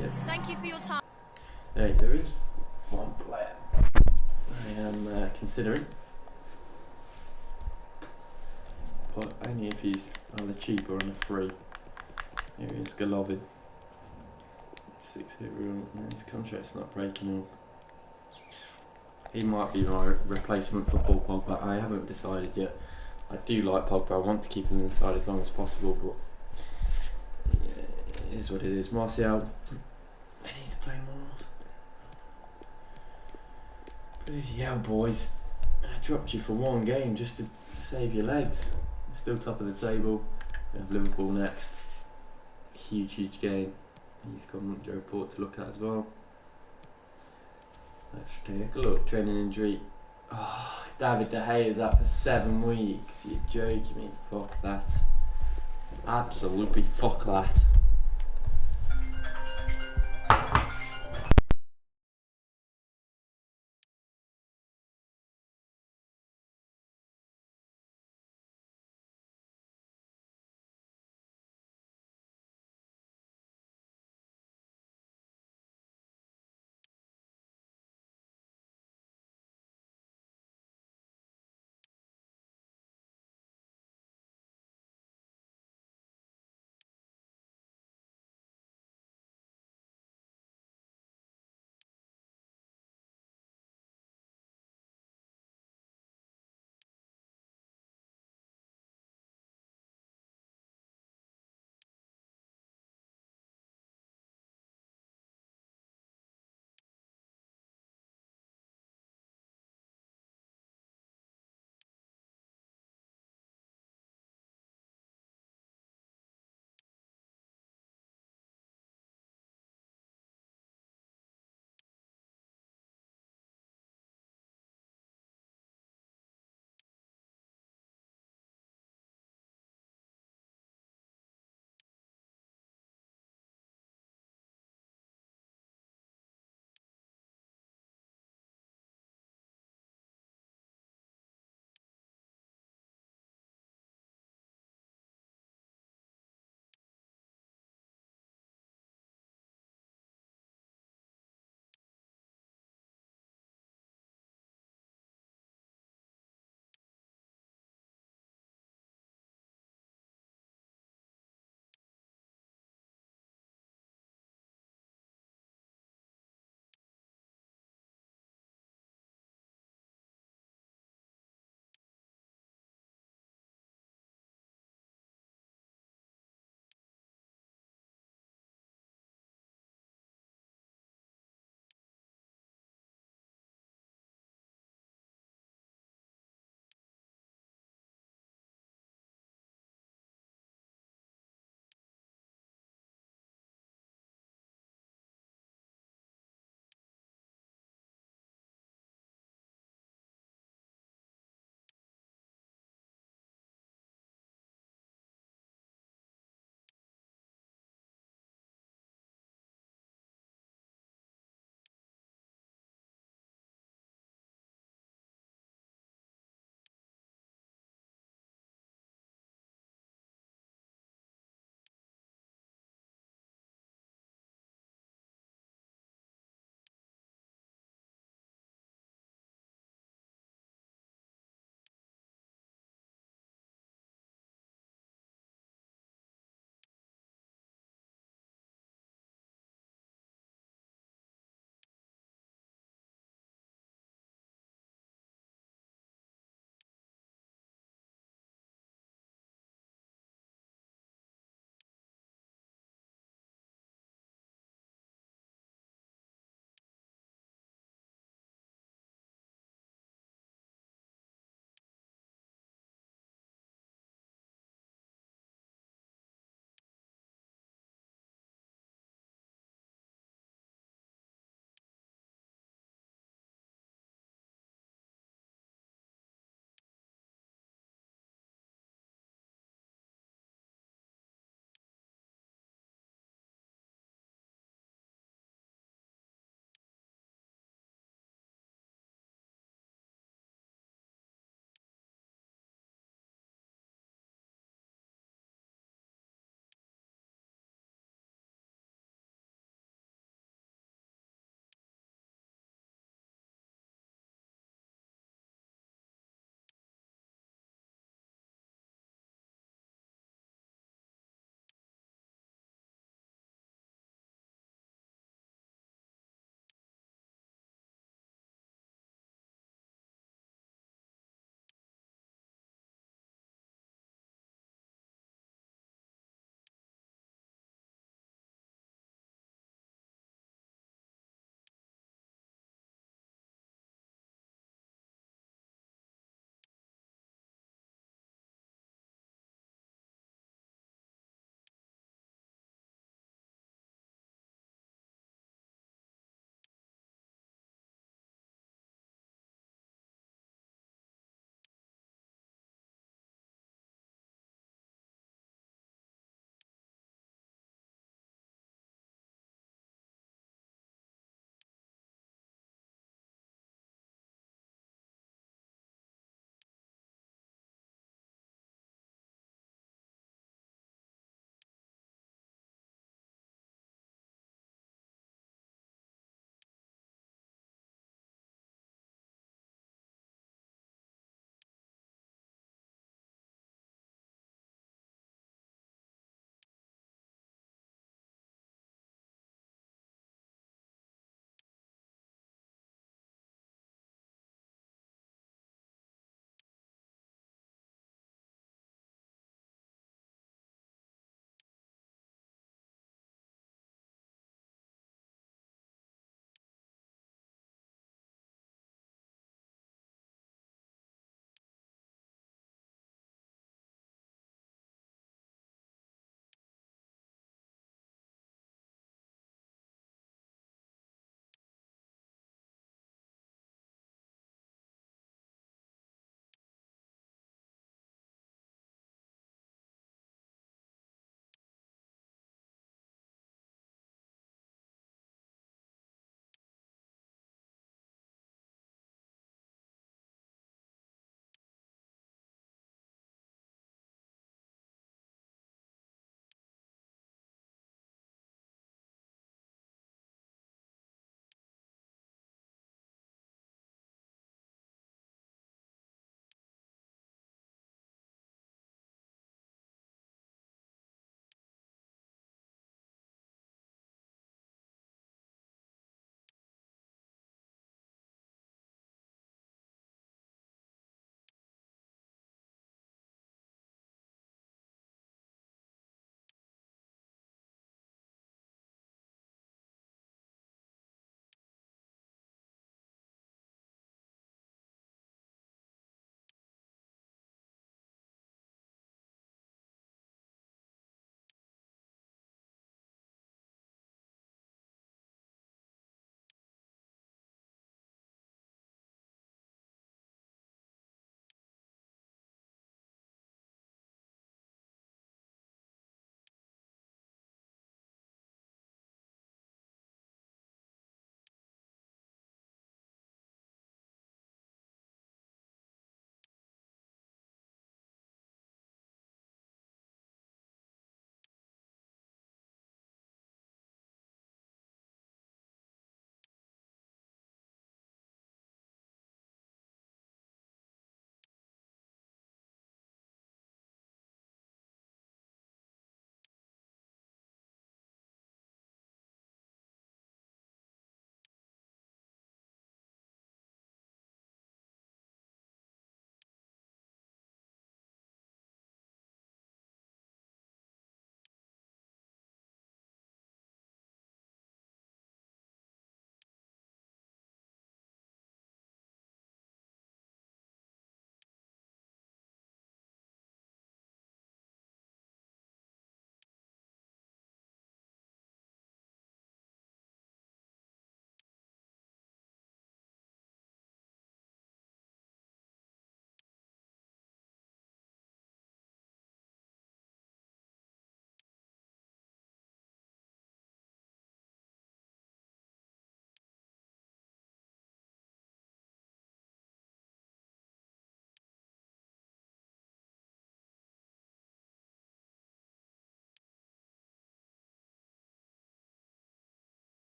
A: Yep.
E: Thank you for your time.
A: Hey, there is one player I am considering, but only if he's on the cheap or on the free. Here is Golovin. 6-hit rule. No, his contract's not breaking up. He might be my replacement for Paul Pogba. I haven't decided yet. I do like Pogba. I want to keep him inside as long as possible, but yeah, it is what it is. Martial, I need to play more. Bloody hell, boys. I dropped you for 1 game just to save your legs. Still top of the table. We have Liverpool next. Huge, huge game. He's got a report to look at as well. Let's take a look. Training injury. Oh, David De Gea is out for 7 weeks. You're joking me. Fuck that. Absolutely fuck that.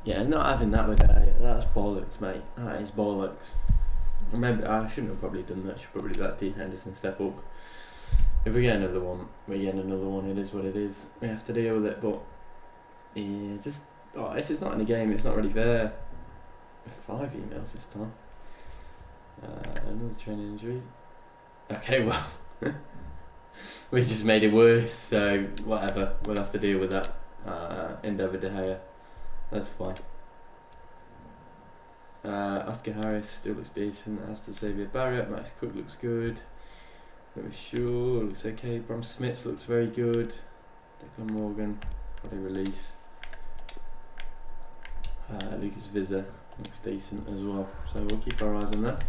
A: Yeah, not having that with that. That's bollocks, mate. That is bollocks. Maybe I shouldn't have probably done that. I should probably let Dean Henderson step up. If we get another one, we get another one. It is what it is. We have to deal with it. But yeah, just if it's not in the game, it's not really fair. 5 emails this time. Another training injury. Okay, well, we just made it worse. So whatever, we'll have to deal with that. David De Gea. That's fine. Oscar Harris still looks decent. As to Xavier Barrett, Max Cook looks good. Lewis Shaw looks okay. Bram Smits looks very good. Declan Morgan, probably release. Lucas Vizza looks decent as well. So we'll keep our eyes on that.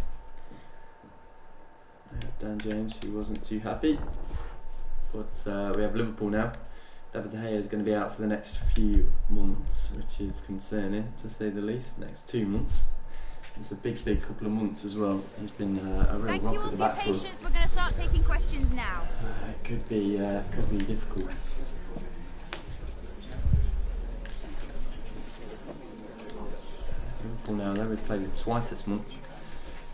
A: Dan James, who wasn't too happy. But we have Liverpool now. David De Gea is going to be out for the next few months, which is concerning to say the least. Next 2 months. It's a big couple of months as well. He's been a real
E: Thank
A: rock
E: you
A: at
E: all
A: the
E: for your
A: back for us.
E: patience. We're going to start taking questions now.
A: It could be difficult. Liverpool now, they would play them twice this month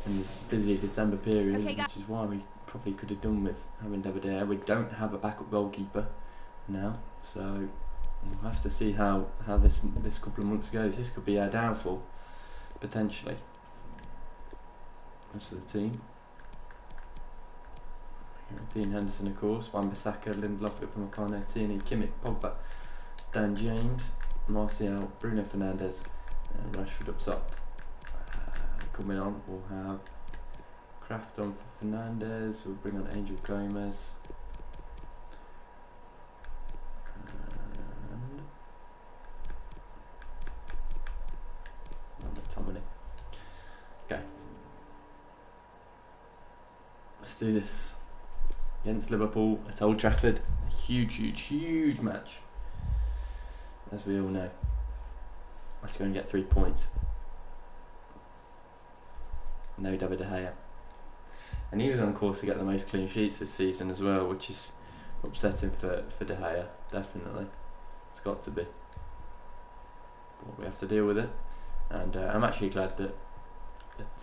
A: in the busy December period,
E: Okay,
A: which is why we probably could have done with having David De Gea. We don't have a backup goalkeeper now, so we'll have to see how this couple of months goes. This could be our downfall, potentially. As for the team, Dean Henderson, of course, Wan-Bissaka, Lindelof, Upamecano, Tierney, Kimmich, Pogba, Dan James, Martial, Bruno Fernandes, and Rashford up top. Coming on, we'll have Kraft on for Fernandes. We'll bring on Angel Gomez. And McTominay. Okay. Let's do this. Against Liverpool at Old Trafford. A huge match. As we all know. Let's go and get 3 points. No David De Gea. And he was on course to get the most clean sheets this season as well, which is upsetting for De Gea, definitely. It's got to be. But we have to deal with it. And I'm actually glad that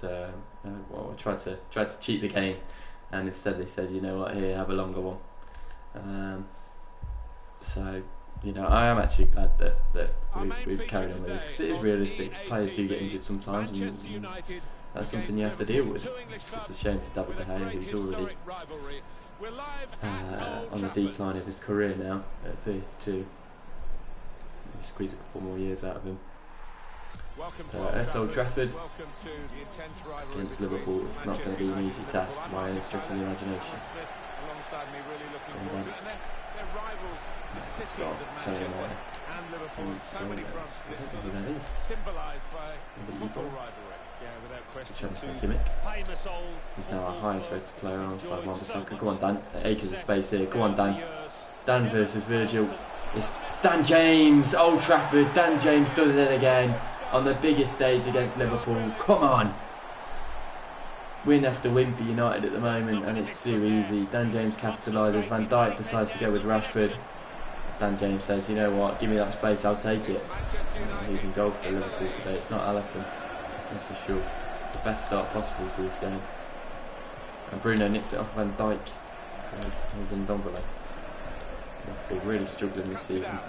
A: I tried to cheat the game, and instead they said, you know what, here, have a longer one. So, you know, I am actually glad that we've carried on with this, because it is realistic. Players do get injured sometimes, and that's something you have to deal with. It's just a shame for David De Gea, who's already on the decline of his career now at 32. We squeeze a couple more years out of him. At Old Trafford against Liverpool, it's not going to be an easy task by any stretch of the imagination. And he's now our highest rated player alongside Wan-Bissaka. Go on, Dan. Acres of space here. Go on, Dan. Dan versus Virgil. It's Dan James, Old Trafford. Dan James does it again on the biggest stage against Liverpool. Come on. Win after win for United at the moment, and it's too easy. Dan James capitalises. Van Dijk decides to go with Rashford. Dan James says, you know what, give me that space, I'll take it. He's in goal for Liverpool today. It's not Alisson, that's for sure. The best start possible to this game. And Bruno nicks it off Van Dijk. He's in Ndombele. Liverpool really struggling this season.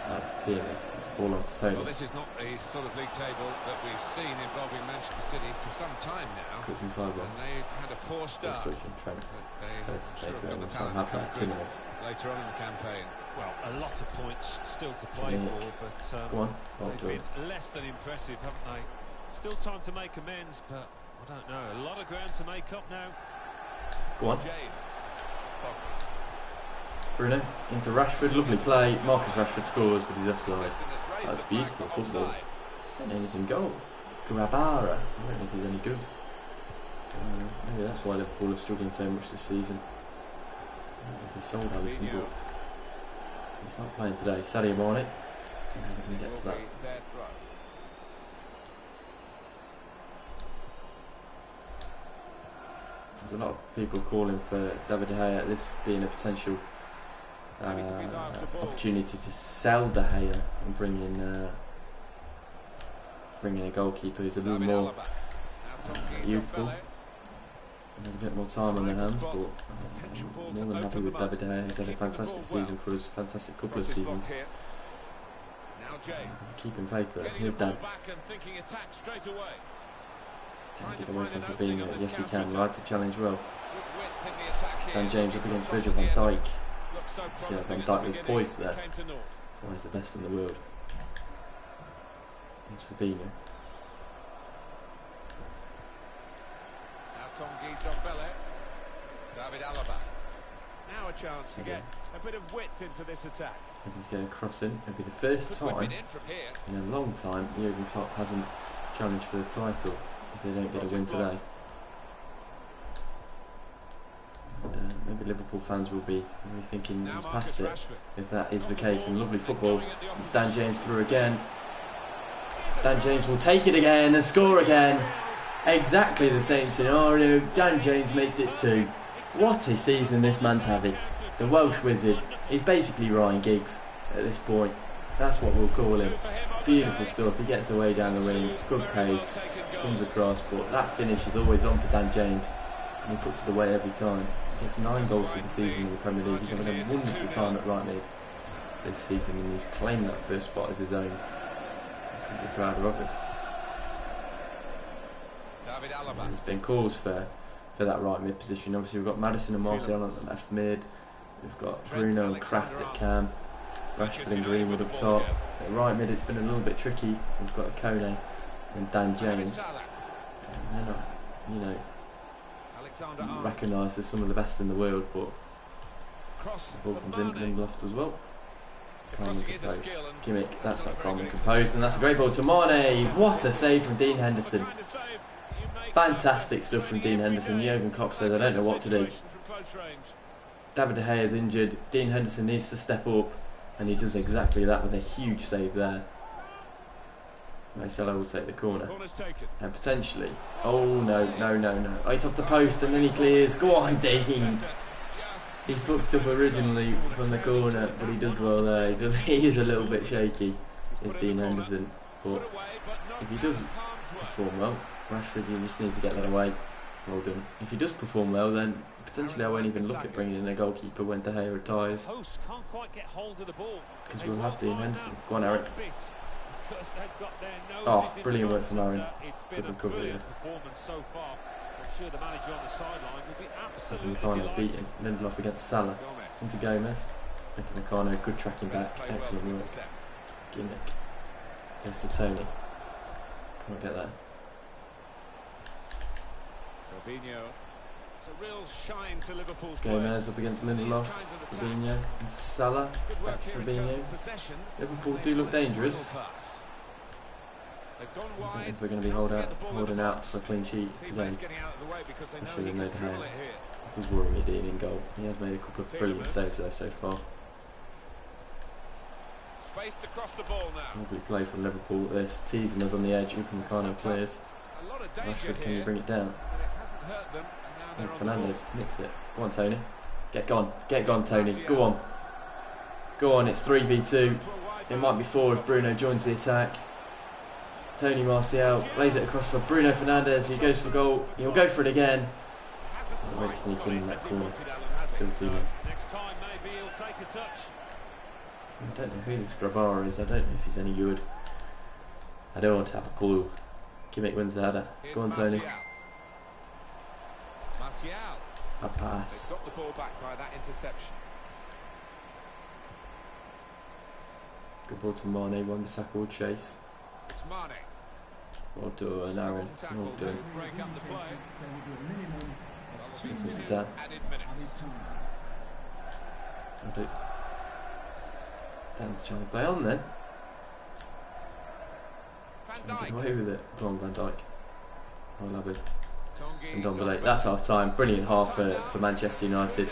A: That's Tierney. It's a ball on to Tony.
F: Well, this is not the sort of league table that we've seen involving Manchester City for some time now.
A: Puts inside one.
F: And they've had a poor start.
A: Switching Trent.
F: So they've got the talent to come through later on in the campaign.
B: Well, a lot of points still to play for, but
A: go on.
B: they've been less than impressive, haven't they? Still time to make amends, but I don't know. A lot of ground to make up now.
A: Go on. Bruno into Rashford, lovely play. Marcus Rashford scores, but he's offside. That's beautiful football. And then he's in goal. Grabara. I don't know if he's any good. Maybe that's why Liverpool are struggling so much this season. If they sold Alisson, but he's not playing today. Sadio Mane. We can get to that. There's a lot of people calling for David De Gea, this being a potential opportunity to sell De Gea and bring in a goalkeeper who's a little more youthful and has a bit more time on their hands, but more than happy with David De Gea. He's had a fantastic season for us, fantastic couple of seasons. Keeping faith there. Here's Dan. Trying to get away from Fabinho. Yes, he can. Rides the challenge well. Dan James up against Virgil van Dijk. See how Van Dijk was poised there. That's why he's the best in the world. Here's Fabinho.
F: Now Tanguy Ndombele. David Alaba. Now a chance to get a bit of width into this attack.
A: Looking to get a cross in. It'll be the first time in a long time Jurgen Klopp hasn't challenged for the title if they don't get a win today. And maybe Liverpool fans will be thinking he's past it if that is the case. And lovely football. It's Dan James through again. Dan James will take it again and score again. Exactly the same scenario. Dan James makes it 2. What a season this man's having. The Welsh wizard. He's basically Ryan Giggs at this point. That's what we'll call him. Beautiful stuff. He gets away down the wing. Good pace. Comes across. But that finish is always on for Dan James. And he puts it away every time. He gets 9 goals for the season in the Premier League. He's having a wonderful time at right mid this season. And he's claimed that first spot as his own. I'm really proud of him.
F: David Alaba.
A: There's been calls for that right mid position. Obviously we've got Maddison and Martial on the left mid. We've got Bruno and Kraft at cam. Rashford and Greenwood up top. At right mid it's been a little bit tricky. We've got Kone and Dan James. And they're not, you know, recognised as some of the best in the world, but the ball comes in. Lindelof as well. Calm and composed. Kimmich, that's not calm and composed, and that's a great ball to Mane. What a save from Dean Henderson. Fantastic stuff from Dean Henderson. Jurgen Klopp says, I don't know what to do. David De Gea is injured. Dean Henderson needs to step up, and he does exactly that with a huge save there. Marcelo will take the corner. And potentially... Oh, no. Oh, it's off the post, and then he clears. Go on, Dean. He fucked up originally from the corner, but he does well there. He is a little bit shaky, is Dean Henderson. But if he does perform well, Rashford, you just need to get that away. Well done. If he does perform well, then potentially I won't even look at bringing in a goalkeeper when De Gea retires. Because we'll have Dean Henderson. Go on, Eric. Oh, brilliant work from Aaron. Good recovery there. Upamecano beating Lindelof against Salah. Into Gomez. Upamecano, good tracking back. Excellent work. Gimmick. Goes to Tony. Can't get there.
F: Fabinho. It's a real shine to Liverpool.
A: Gomez up against Lindelof. Fabinho into Salah. Back to Fabinho. Liverpool do look dangerous. I don't think we're going to be holding out for a clean sheet today. I'm sure they made It does worry me, Dean, in goal. He has made a couple of brilliant saves though so far. Lovely play from Liverpool. This teasing us on the edge. Upamecano clears. Rashford, can you bring it down? And Fernandes nicks it. Go on, Tony. Get gone, Tony. Go on. Go on. It's 3v2. It might be 4 if Bruno joins the attack. Tony Martial lays it across for Bruno Fernandes. He goes for goal. He'll go for it again. He won't sneak in that corner. Still 2-0. I don't know who this Gravara is. I don't know if he's any good. I don't have a clue. Kimmich wins the header. Go on, Tony. A pass.
F: Got the ball back by that interception.
A: Good ball to Mane. Wan-Bissaka will chase.
F: It's Mane.
A: Well done, Aaron. Well done. Listen to Dan. Dan's trying to play on then. Trying to get away with it. Go on, Van Dijk. I love it. And Ndombele. That's half time. Brilliant half for Manchester United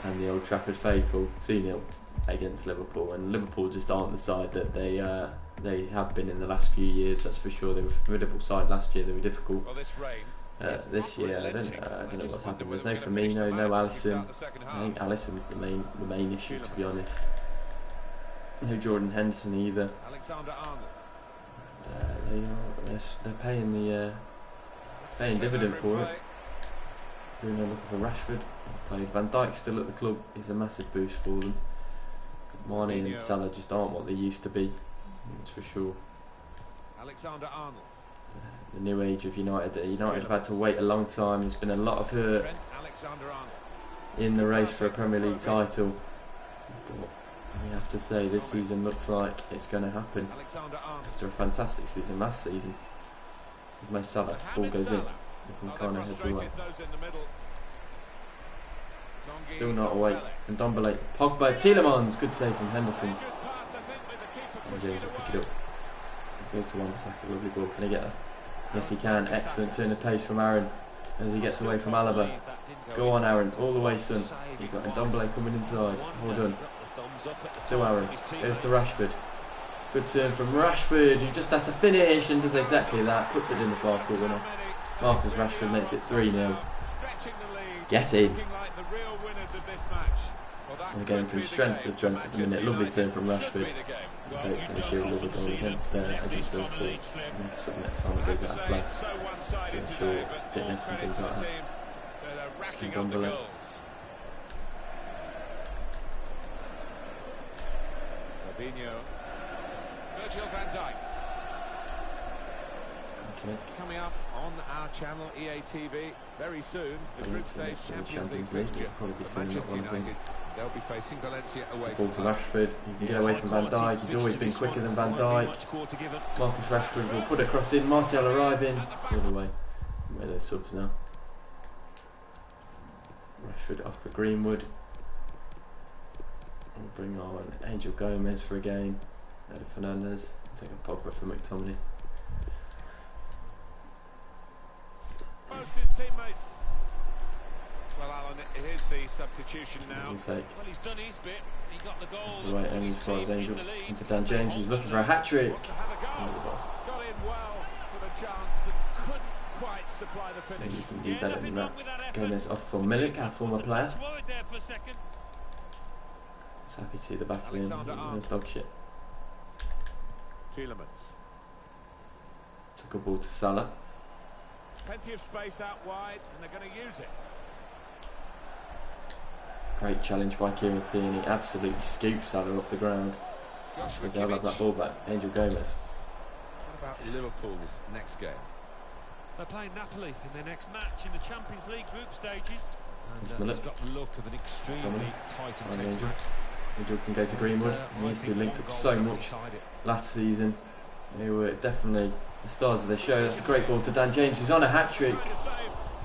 A: and the Old Trafford faithful. 2-0 against Liverpool. And Liverpool just aren't the side that they have been in the last few years, that's for sure. They were a formidable side last year. They were difficult this year. I don't know what's happened. There's no Firmino, no Alisson. I think Alisson's the main issue, to be honest. No Jordan Henderson either.
F: Alexander-Arnold.
A: They're paying dividend for it. Bruno looking for Rashford. Played. Van Dijk's still at the club. He's a massive boost for them. Mane and Salah just aren't what they used to be. That's for sure.
F: Alexander-Arnold.
A: The new age of United. United have had to wait a long time. There's been a lot of hurt in the race for a Premier League title. But we have to say this season looks like it's going to happen. After a fantastic season last season. With Mo Salah, ball goes in. Looking kind of heads away. Still not away. And Ndombele, Pogba, Tielemans, good save from Henderson. And James will pick it up. Go to Wan-Bissaka, lovely ball. Can he get there? Yes, he can. Excellent turn of pace from Aaron as he gets away from Alaba. Go on, Aaron, all the way, son. You've got Ndombele coming inside. Well done. Still Aaron. Goes to Rashford. Good turn from Rashford, who just has to finish and does exactly that. Puts it in the far corner. Marcus Rashford makes it 3-0. Get in. And going from strength to strength at the minute. Lovely turn from Rashford. Hopefully she'll deliver a goal against Liverpool. Next time it goes out of play. Just to ensure fitness and things like that. And Ndombele.
F: Fabinho. Virgil van Dijk. Coming up on our channel EA TV very soon, the group stage Champions League fixture. Manchester United, they'll be facing Valencia away.
A: Ball to Rashford. He can get away from Van Dijk. He's always been quicker than Van Dijk. Marcus Rashford will put a cross in. Martial arriving. All the way. Where they're subs now. Rashford off for Greenwood. We'll bring on Angel Gomez for a game. Fernandes. Take a Pogba for McTominay.
F: Most his teammates. Well, Alan, here's the substitution now.
B: Well, he's done his bit. He got the goal.
A: Right, and he's towards Angel into Dan James. He's looking for a hat trick.
F: Got in well for the chance and couldn't quite supply the finish.
A: Maybe he can do better than that. Gomez off for Milik, our former player. Just happy to see the back of him. There's dog shit.
F: Tielemans.
A: Took a ball to Salah.
F: Plenty of space out wide, and they're going to use it.
A: Great challenge by Kieran Tierney. Absolutely scoops Salah off the ground. Says I'll have that ball back. Angel Gomez.
F: What about Liverpool's next game?
B: They're playing Napoli in their next match in the Champions League group stages.
A: And
B: it's got the look of an extremely tight and tense
A: Angel.
B: match.
A: Angel can go to Greenwood. These two linked up so much last season. They were definitely the stars of the show. That's a great ball to Dan James, who's on a hat-trick.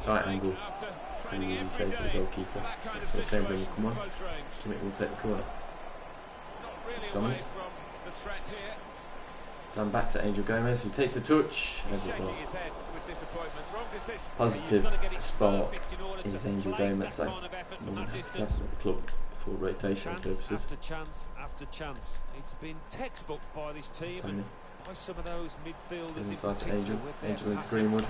A: Tight angle. Really easy save for the goalkeeper. So Chamberlain will come on. Kimmich will take the corner. Thomas. Dan back to Angel Gomez, who takes the touch. Positive spark is Angel Gomez, though. More than happy to have him at the club for rotation purposes.
B: After chance after chance. It's been textbook by this team. By some of those midfielders
A: inside to Angel. Angel into Greenwood.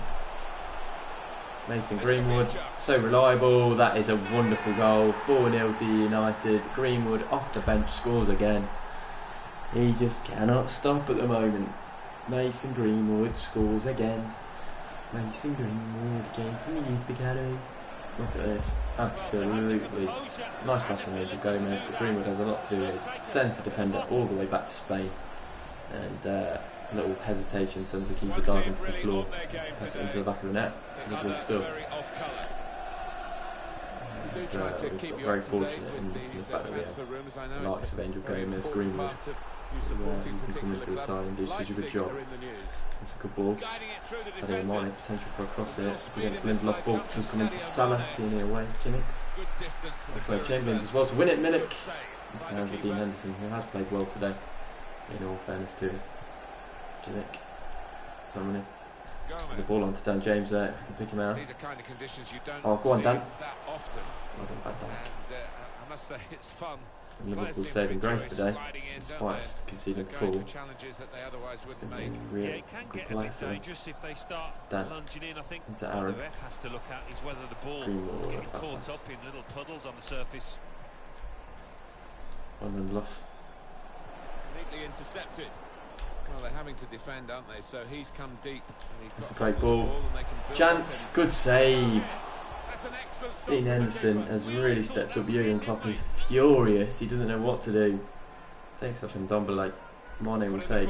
A: Mason Greenwood, so reliable. That is a wonderful goal. 4-0 to United. Greenwood off the bench scores again. He just cannot stop at the moment. Mason Greenwood scores again. Mason Greenwood again from the Youth Academy. Look at this. Absolutely. Nice pass from Angel Gomez, but Greenwood has a lot to do with it. Sends the defender all the way back to Spain. And a little hesitation sends the keeper diving to the floor. Pass it into the back of the net. Lovely stuff. We've got very fortunate in the fact that we have the likes of Angel Gomez, Greenwood, who can come into the side and do such a good job. It's a good ball. Sadio Mane, potential for a cross here against Lindelof. Ball does come into Salah, Tierney away, Kimmich. Also Chamberlain as well to win it. Milik into the hands of Dean Henderson, who has played well today, in all fairness to him. Kimmich, Somebody. There's a ball on to Dan James there, if we can pick him out.
F: These are kind of conditions you don't
A: go on, Dan.
F: that often.
A: Well done,
F: And I must say it's fun
A: Liverpool saving grace today, despite conceding 4.
B: Yeah, it can get a bit dangerous if they start lunging in. I think
A: into
B: what
A: Aaron.
B: the ref has to look at is whether the ball
A: Greenwood
B: is getting
A: back
B: caught
A: pass.
B: up in little puddles on the surface.
A: Luff.
F: Neatly intercepted. Well, they're having to defend, aren't they? So he's come deep. And he's
A: That's a
F: got
A: great
F: hold of the
A: ball.
F: and they can build
A: Chance,
F: up
A: good save.
F: That's an excellent stop
A: Dean
F: from the
A: Henderson
F: keeper.
A: has really stepped up. Jurgen Klopp is furious. He doesn't know what to do. Takes off and Ndombele. Mane will take.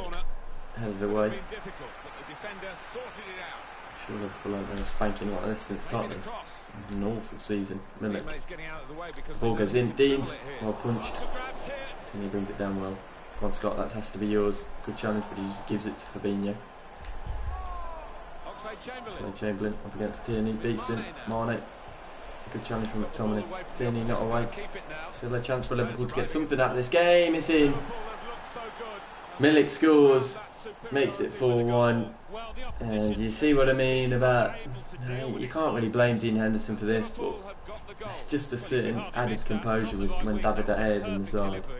A: Headed away.
F: Been difficult, but the defender sorted it out.
A: Sure, Liverpool haven't been spanking like this since
F: Taking
A: Tottenham.
F: across.
A: An awful season. Milik.
F: Teammates getting out of the way because
A: Ball
F: they
A: goes
F: know
A: in.
F: they can
A: Dean's
F: trouble it
A: well
F: here.
A: punched.
F: Lots of grabs here.
A: Tierney brings it down well. Come on, Scott, that has to be yours. Good challenge, but he just gives it to Fabinho.
F: Oxlade-Chamberlain.
A: Chamberlain up against Tierney, beats him. Mane. Good challenge from McTominay. Tierney not away.
F: Keep it now.
A: Still a chance for Liverpool to get something out of this game. It's in.
F: Liverpool have looked so good.
A: Milik scores,
F: That's superiority
A: makes it
F: with a goal.
A: 4-1.
B: Well, the
A: And
B: opposition
A: you see what I mean about.
B: able to deal with
A: You
B: it.
A: can't really blame Dean Henderson for this, but
B: Liverpool have got the goal.
A: it's just a
B: Well, you
A: certain
B: can't
A: added
B: miss that
A: composure
B: from
A: with
B: the right
A: when
B: wing.
A: David De
B: That
A: Gea
B: was
A: is in the
B: perfectly
A: side.
B: put.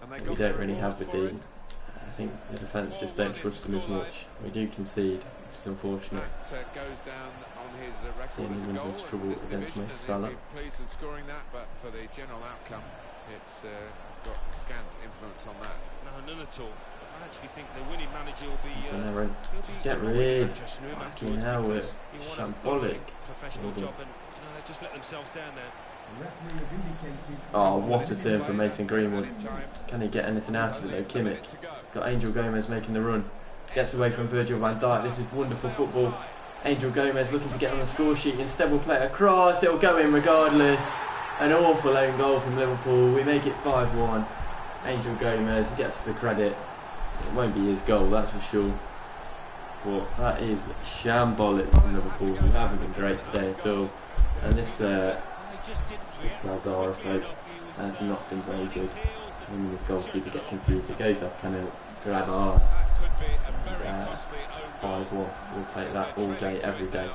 F: And they
A: We
F: got
A: don't
F: the
A: really
F: reward
A: have with
F: for it.
A: Dean. I think the defence just don't trust him as much. We do concede, which is unfortunate.
F: That goes down on his record
A: Tierney
F: as a
A: runs
F: goal
A: into
F: in
A: trouble
F: this
A: against
F: division,
A: Mo
F: and
A: Salah.
F: he'll be pleased with scoring that, but for the general outcome, it's got scant influence on that.
B: No, none at all. I actually think the winning manager will be.
A: Don't know, Aaron.
B: he'll
A: Just
B: be
A: get
B: annoyed at
A: rid.
B: Manchester United
A: Fucking
B: afterwards
A: hell,
B: because
A: we're
B: he won a
A: shambolic.
B: thoroughly professional job, and they just let themselves down there.
A: Oh, what a turn from Mason Greenwood.
F: At time,
A: Can he get anything out of it though?
F: a
A: Kimmich.
F: minute to go.
A: Got Angel Gomez making the run. Gets away from Virgil van Dijk. This is wonderful football. Angel Gomez looking to get on the score sheet. Instead we'll play it across. It'll go in regardless. An awful own goal from Liverpool. We make it 5-1. Angel Gomez gets the credit. It won't be his goal, that's for sure. But that is shambolic from Liverpool. We haven't been great today at all. And this Valdara bloke has not been very good. Him and his goalkeeper get confused. It goes up kind of Grabar.
F: That could be a very costly own
A: 5-1.
F: goal.
A: We'll take that all day, every day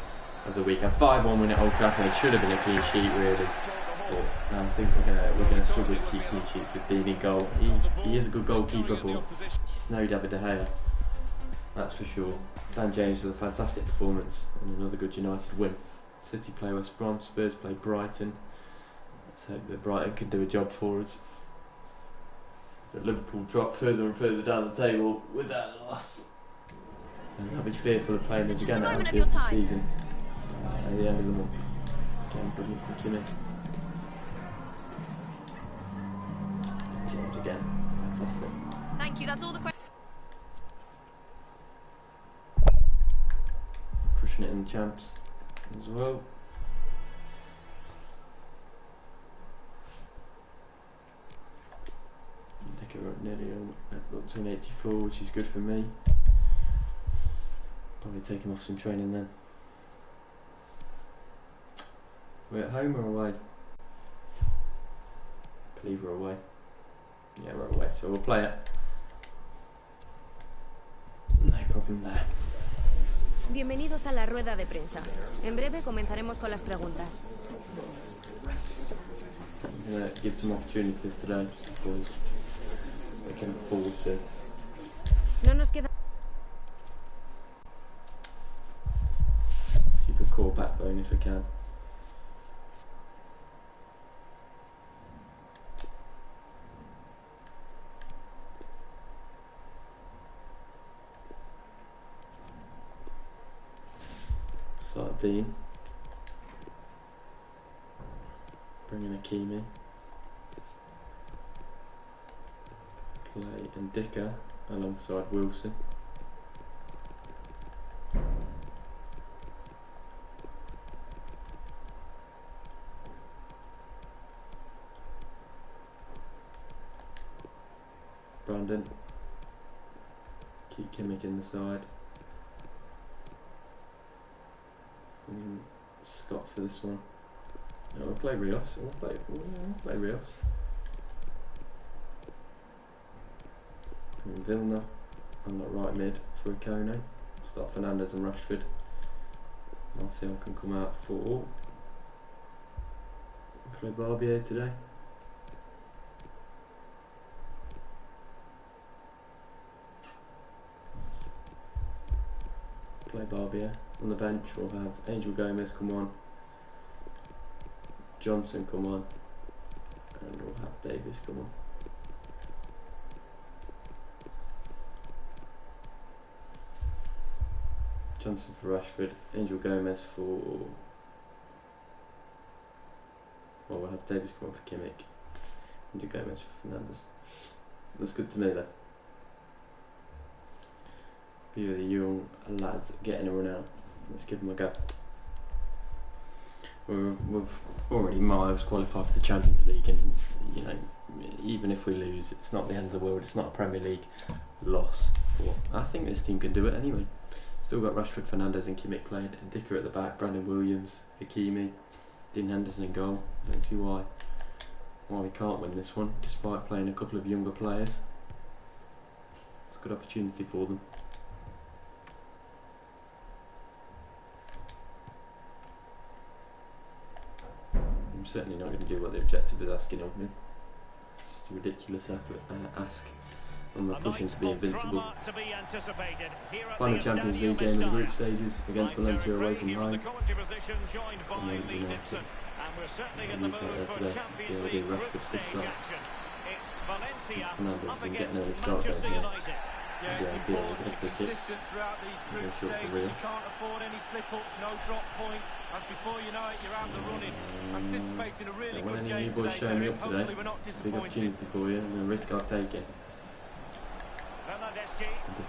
A: of the week. A 5-1 win at Old Trafford. It should have been a clean sheet, really. But I think we're gonna struggle to keep clean sheets with Dean in goal. He is a good goalkeeper, but he's no David De Gea. That's for sure. Dan James with a fantastic performance and another good United win. City play West Brom, Spurs play Brighton. Let's hope that Brighton can do a job for us. That Liverpool drop further and further down the table with that loss. And I'll be fearful of playing us
E: Just
A: again
E: a
A: at
E: moment of
A: Anfield
E: your
A: this
E: time.
A: season. At the end of the month. Again, brilliant for Jimmy. James again. Fantastic.
E: Thank you, that's all the questions.
A: Crushing it in the champs as well. I think we're up nearly up to an 84, which is good for me. Probably take him off some training then. We're at home or away? I believe we're away. Yeah, we're away, so we'll play it. No problem there.
G: Bienvenidos a la rueda de prensa. En breve comenzaremos con las preguntas.
A: I'm going to give some opportunities today because we can afford to.
G: No nos queda...
A: Keep a core backbone if I can. Start Dean. Bring in Hakimi. Play Ndicka alongside Wilson. Brandon. Keep Kimmich in the side. And Scott for this one. No, we'll play Rios. We'll play Rios. And Vilna on the right mid for Ikone. Start Fernandes and Rashford. Martial can come out for. Play Barbier today. play Barbier. On the bench we'll have Angel Gomez come on, Johnson come on, and we'll have Davis come on. Johnson for Rashford, Angel Gomez for... Well, we'll have Davis come on for Kimmich, Angel Gomez for Fernandes. Looks good to me though. Few of the young lads getting a run out. Let's give them a go. We've already miles qualified for the Champions League, and you know, even if we lose, it's not the end of the world. It's not a Premier League loss. But I think this team can do it anyway. Still got Rashford, Fernandes and Kimmich playing, and Dicker at the back, Brandon Williams, Hakimi, Dean Henderson in goal. Don't see why we can't win this one, despite playing a couple of younger players. It's a good opportunity for them. I'm certainly not going to do what the objective is asking of me. It's just a ridiculous effort, ask. And we're pushing to be invincible. Final Champions League game in the group stages against Valencia away from home. And then United. And you think there today. See how we do. Rashford, good start. Fernandes been getting early start going here.
C: Yeah, it's important to be consistent throughout these group stages. You can't afford any slip-ups, no drop points. As before you know it, you're out the running. Anticipating a really good game
A: today. Boys showing me up today. It's a big opportunity for you and a risk I've taken.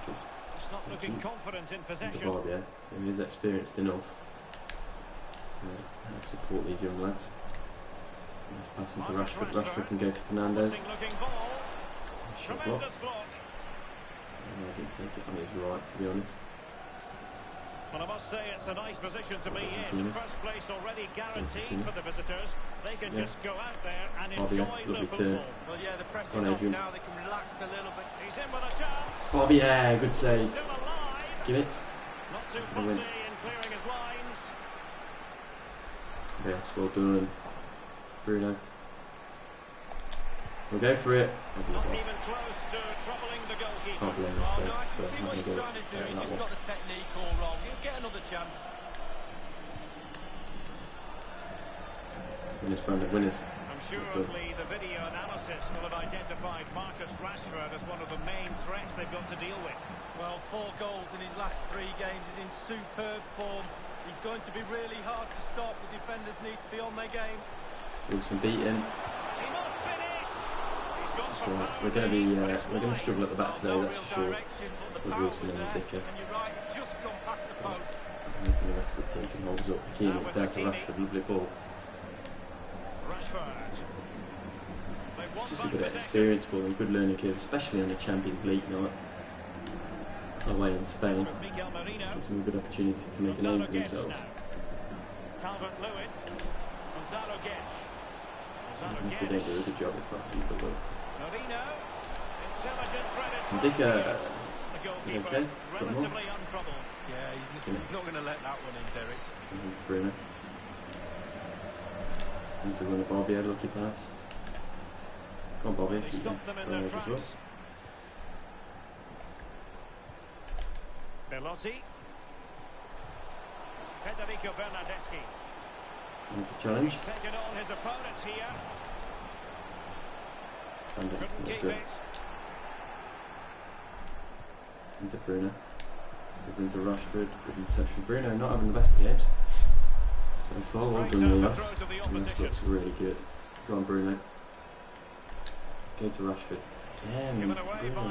A: Because
B: not looking confident in possession.
A: Barbier, who is experienced enough to help support these young lads. Let's pass into Rashford. Rashford can go to Fernandes. Shot blocked. I didn't take it on his right, to be honest.
B: Well, I must say it's a nice position to be in. The first place already guaranteed for the visitors. They can just go out there and enjoy the football. Well, yeah, the press is off now. They can relax a little bit. He's in with a chance.
A: Barbier, good save.
B: Still alive.
A: Give it.
B: Not too fussy in clearing his lines.
A: Yes, well done, Bruno. We'll go for it.
B: Not even close to troubling the goalkeeper.
C: Oh, no, I can see what he's trying to do. He's just got the technique all wrong. He'll get another chance.
A: Winners, Brandon, winners.
B: I'm sure the video analysis will have identified Marcus Rashford as one of the main threats they've got to deal with.
C: Well, 4 goals in his last 3 games. He's in superb form. He's going to be really hard to stop. The defenders need to be on their game.
A: Wilson beaten.
B: He must finish. He's gone for
A: power. We're going to be we're going to struggle at the back today, that's for sure. With Wilson and Dicker.
C: And you're right, it's just gone past the post.
A: I think the rest of the team can hold us up. Hakimi down to Rashford, lovely ball. It's just a good experience for them, good learning curve, especially on the Champions League night away in Spain. It's a good opportunity to make a name for themselves. And if they don't do a good job, it's not people will. And Dicker, okay?
C: Yeah, he's not going to let that one in, Derek.
A: Comes into Bruno. He's the winner, Bobby, had a lovely pass. Come on, Bobby, keep them in their tracks. Well.
B: Belotti. Federico Bernardeschi.
A: That's a challenge.
B: Taking on his opponent here. Couldn't keep it.
A: Into Bruno. Goes into Rashford with interception. Bruno not having the best of games so far. Well done, Rios. Rios looks really good. Go on, Bruno. Go to Rashford. Again, Bruno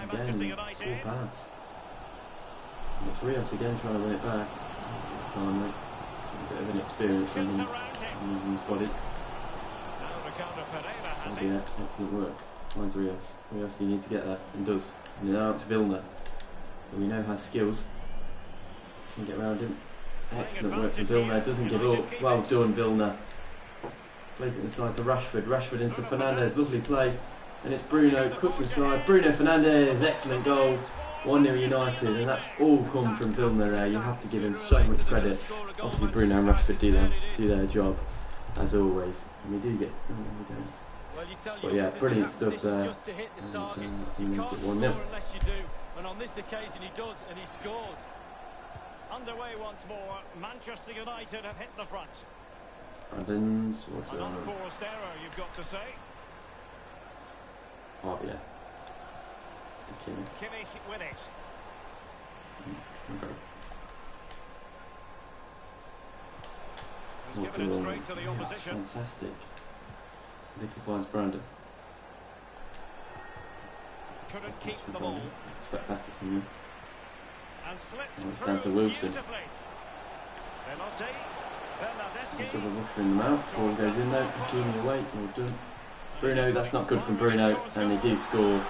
A: again. Full pass. And it's Rios again trying to win it back. Time, mate. A bit of inexperience from him using his body. Oh yeah, excellent work. Finds Rios. Rios, you need to get that, and does. And now it's Vilna, who we know has skills. Can get around him. Excellent work from Vilna. Doesn't give up. Well done, Vilna. Plays it inside to Rashford. Rashford into Fernandes. Lovely play. And it's Bruno. Cuts inside. Bruno Fernandes. Excellent goal. 1-0 United, and that's all come from Vilna there. You have to give him so much credit. Obviously Bruno and Rashford do their job as always, and we do get we don't. But yeah, brilliant stuff there, and you make it 1-0.
C: And on this occasion he does, and he scores.
B: Underway once more. Manchester United have hit the front.
A: Brandon's.
B: An unforced error, you've got to say.
A: Oh, yeah. To Kimmich.
B: Kimmich with it.
A: Okay.
B: He's given it straight to the opposition.
A: That's fantastic. I think he finds Brandon.
B: Couldn't keep the ball.
A: Expect better from you.
B: And slipped
A: it's down to Wilson. Double rougher in the mouth. Ball goes in there. Hakimi away. Well done. Bruno, that's not good from Bruno. And they do score.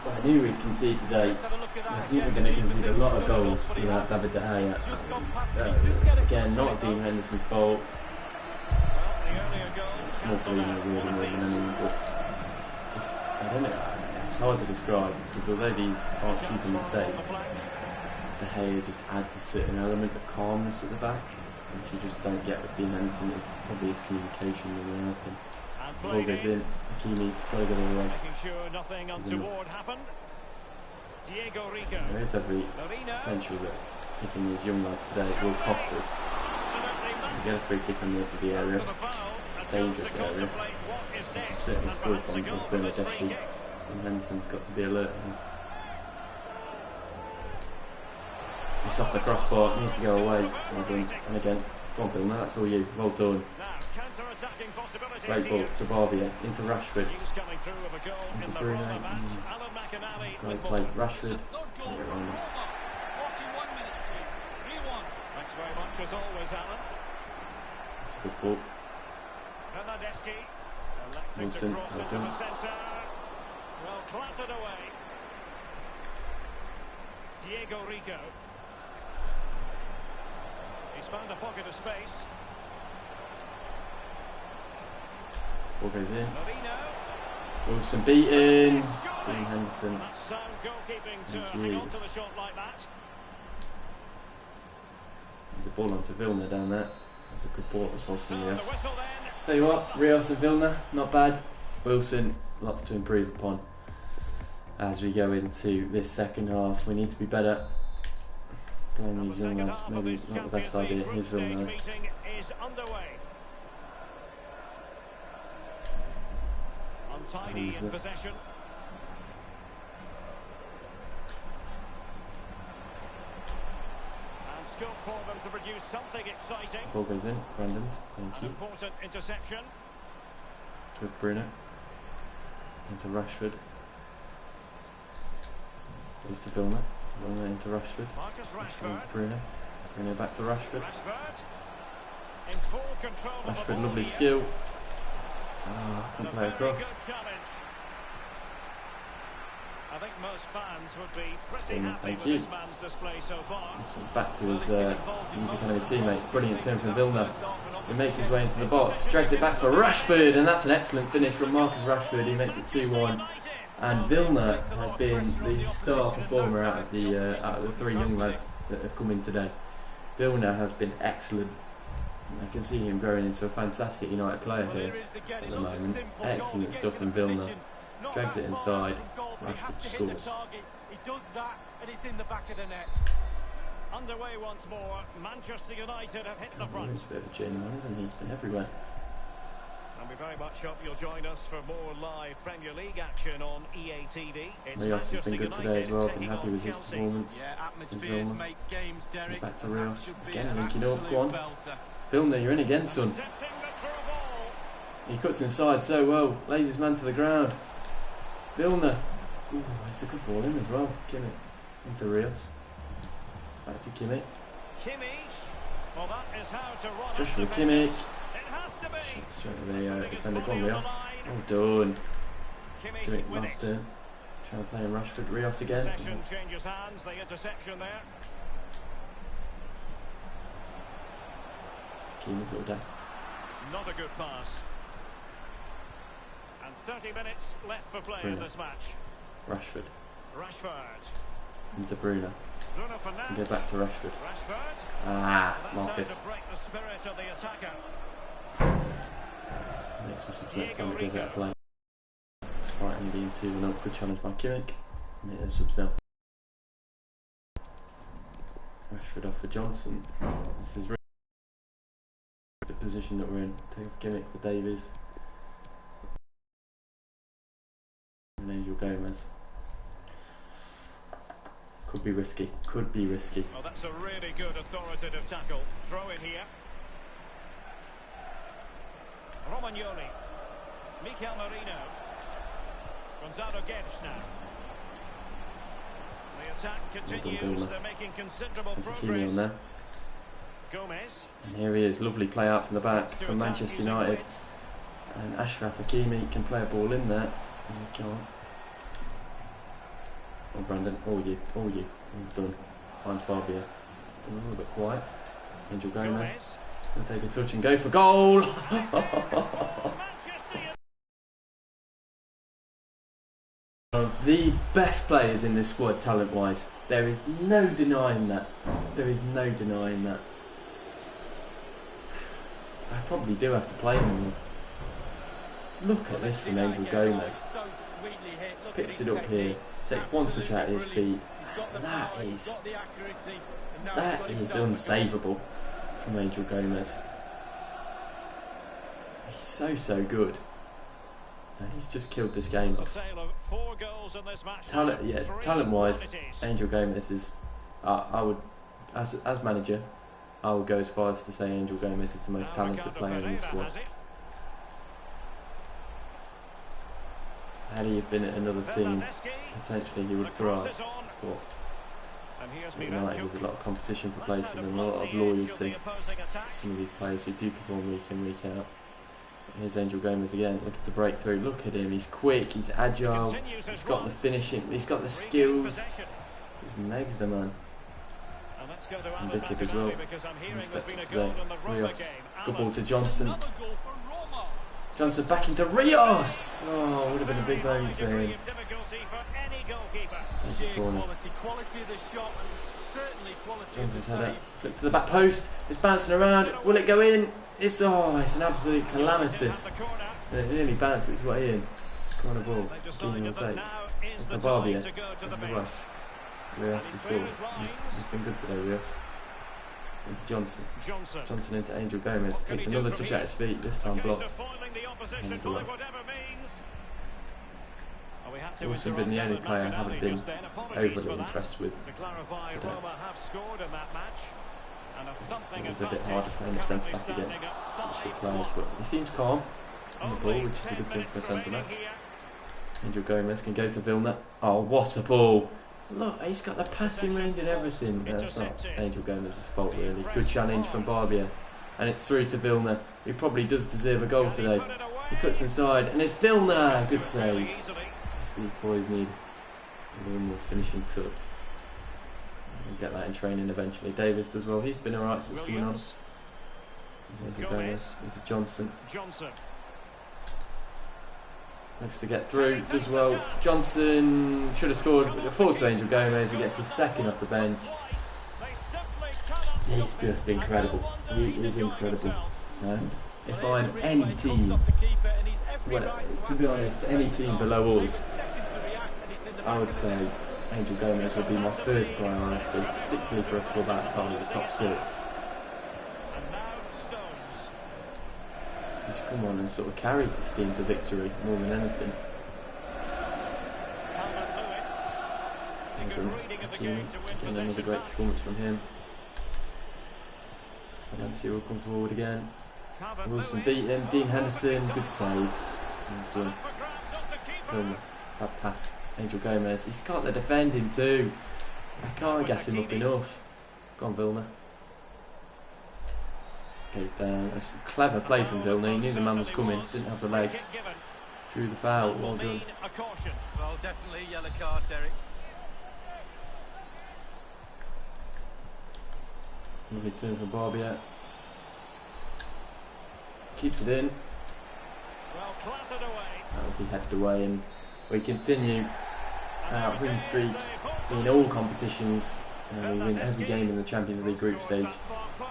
A: But I knew we'd concede today. I think we're going to concede a lot of goals without David De Gea. Again, not Dean Henderson's fault. It's more Bruno really more than anyone, but it's just, I don't know, it's hard to describe because although these aren't keeping mistakes, De Gea just adds a certain element of calmness at the back, which you just don't get with Dean Henderson. It's probably his communication more than anything. The ball goes in, Hakimi, gotta get it away.
B: Making sure nothing untoward happened. Diego Rico.
A: There is every potential that picking these young lads today will cost us. We get a free kick on the edge of the area, it's a dangerous area. You can certainly score from Bernardeschi, and Henderson's got to be alert. It's off the crossbar, it needs to go away. Well done. And again, go on Phil, now that's all you. Well done. Great ball to Barbier, into Rashford, into Bruno. Great play, Rashford.
B: Thanks very much as always, Alan.
A: That's a good ball. Wilson, well done.
B: Well clattered away. Diego Rico. He's found a pocket of space.
A: Ball goes in. Wilson beaten. Dean Henderson. Thank you. There's a ball onto Vilna down there. That's a good ball as well from Rios. Tell you what, Rios and Vilna, not bad. Wilson, lots to improve upon as we go into this second half. We need to be better. Playing these young lads, maybe not the best idea. Here's Vilna.
B: Untidy in possession. And scope for them to produce something exciting.
A: Ball goes in, Brandon's. Thank you.
B: Important interception.
A: With Bruno. Into Rashford. Goes to Vilna. Vilna into Rashford. Rashford into Bruno. Bruno back to Rashford.
B: In full control.
A: Rashford, lovely skill. Can play across.
B: I think most fans would be pretty happy with this man's display so far.
A: So back to his youth academy teammate. Brilliant turn from Vilna. He makes his way into the box, drags it back for Rashford, and that's an excellent finish from Marcus Rashford. He makes it 2-1. And Vilna has been the star performer out of the three young lads that have come in today. Vilna has been excellent. I can see him growing into a fantastic United player here at the moment. Excellent stuff from Vilna. Drags it inside. Rashford scores.
C: He does that, and it's in the back of the net.
B: Underway once more. Manchester United have hit the front.
A: He's a bit of a journeyman, isn't he? He's been everywhere.
B: And we very much hope you'll join us for more live Premier League action on EA TV.
A: Rios has been good today as well. Been happy with his performance.
C: Yeah, atmospheres make games, Derek.
A: Back to Rios. Again, linking up. Go on. Vilna, you're in again, son. He cuts inside so well. Lays his man to the ground. Vilna. Ooh, it's a good ball in as well. Kimmich. Into Rios. Back to Kimmich.
B: Well, that is how to run
A: Joshua Kimmich.
B: It has to be.
A: Straight to the defender. Go on, Rios. Well done. Kimmich, last turn. Trying to play in Rashford. Rios again.
B: Possession changes hands. The interception there.
A: Kimmich's all day.
B: Not a good pass. And 30 minutes left for play in this match.
A: Rashford.
B: Rashford.
A: Into Bruno.
B: Bruno Fernandes.
A: And go back to Rashford.
B: Rashford.
A: Marcus.
B: To break the spirit of the attacker.
A: Makes some subs next time it goes out of play. Despite him being 2-0, good challenge by Kimmich. And it is subs now. Rashford off for Johnson. This is really the position that we're in. Take off Gimmick for Davies. And Angel Gomez. Could be risky. Could be risky.
B: Oh, that's a really good authoritative tackle. Throw in here. Romagnoli. Mikel Merino. Gonzalo Guedes now. The attack continues. They're making considerable progress.
A: On there.
B: Gomez.
A: And here he is. Lovely play out from the back from Manchester United. And Achraf Hakimi can play a ball in there. And he can't. Oh, Brandon. All you. All done. Finds Barbier. A little bit quiet. Angel Gomez. He'll take a touch and go for goal. Of the best players in this squad, talent-wise. There is no denying that. There is no denying that. I probably do have to play him. Look at this from Angel Gomez. Picks it up here. Takes one touch out of his feet. That is unsavable from Angel Gomez. He's so good. He's just killed this game off. Talent-wise, Angel Gomez is. I would, as manager, I would go as far as to say Angel Gomez is the most talented player in the squad. Had he been at another team, potentially he would thrive. But United, there's a lot of competition for places and a lot of loyalty to some of these players who do perform week in, week out. Here's Angel Gomez again, looking to break through. Look at him, he's quick, he's agile, he's got the finishing, he's got the skills. He's megs the man. And Dickard as well. He stepped up today. Rios, good ball to Johnson. Johnson back into Rios! Oh, would have been a big moment for him. Take a corner. Johnson's header, flick to the back post, it's bouncing around, will it go in? It's an absolute calamitous. And it nearly bounced its way in. Corner ball, Keane will take. It's the Barbier, Rios' ball. He's been good today, Rios. Into Johnson. Johnson into Angel Gomez. Takes another touch at his feet, this time blocked. Wilson been the only player I haven't been overly impressed with today. It was a bit harder playing the centre back against such good players, but he seems calm on the ball, which is a good thing for a centre back. Angel Gomez can go to Vilna. Oh, what a ball! Look, he's got the passing range and everything. That's not Angel Gomez's fault, really. Good challenge from Barbier, and it's through to Vilna, who probably does deserve a goal today. He cuts inside, and it's Vilna. Good save. These boys need a little more finishing touch. We'll get that in training eventually. Davis does well. He's been alright since coming on. There's Angel Gomez into Johnson. Looks to get through. Does well. Johnson should have scored. A forward to Angel Gomez. He gets his second off the bench. He's just incredible. He is incredible. And if I'm any team, well, to be honest, any team below us, I would say Angel Gomez would be my first priority, particularly for a club outside of the top six. He's come on and sort of carried this team to victory more than anything. Hakimi, again another great performance from him. Valencia will come forward again. Wilson beat him. Dean Henderson, good save. Done. Bad pass. Angel Gomez. He's got the defending too. I can't gas him up enough. Go on, Vilna. Goes down. That's a clever play from Vilna. He knew the man was coming. Didn't have the legs. Drew the foul. Well done.
C: Well, definitely yellow card, Derek.
A: Lovely turn from Barbier. Keeps it in. That will be headed away, and we continue our win streak in all competitions. We win every game in the Champions League group stage.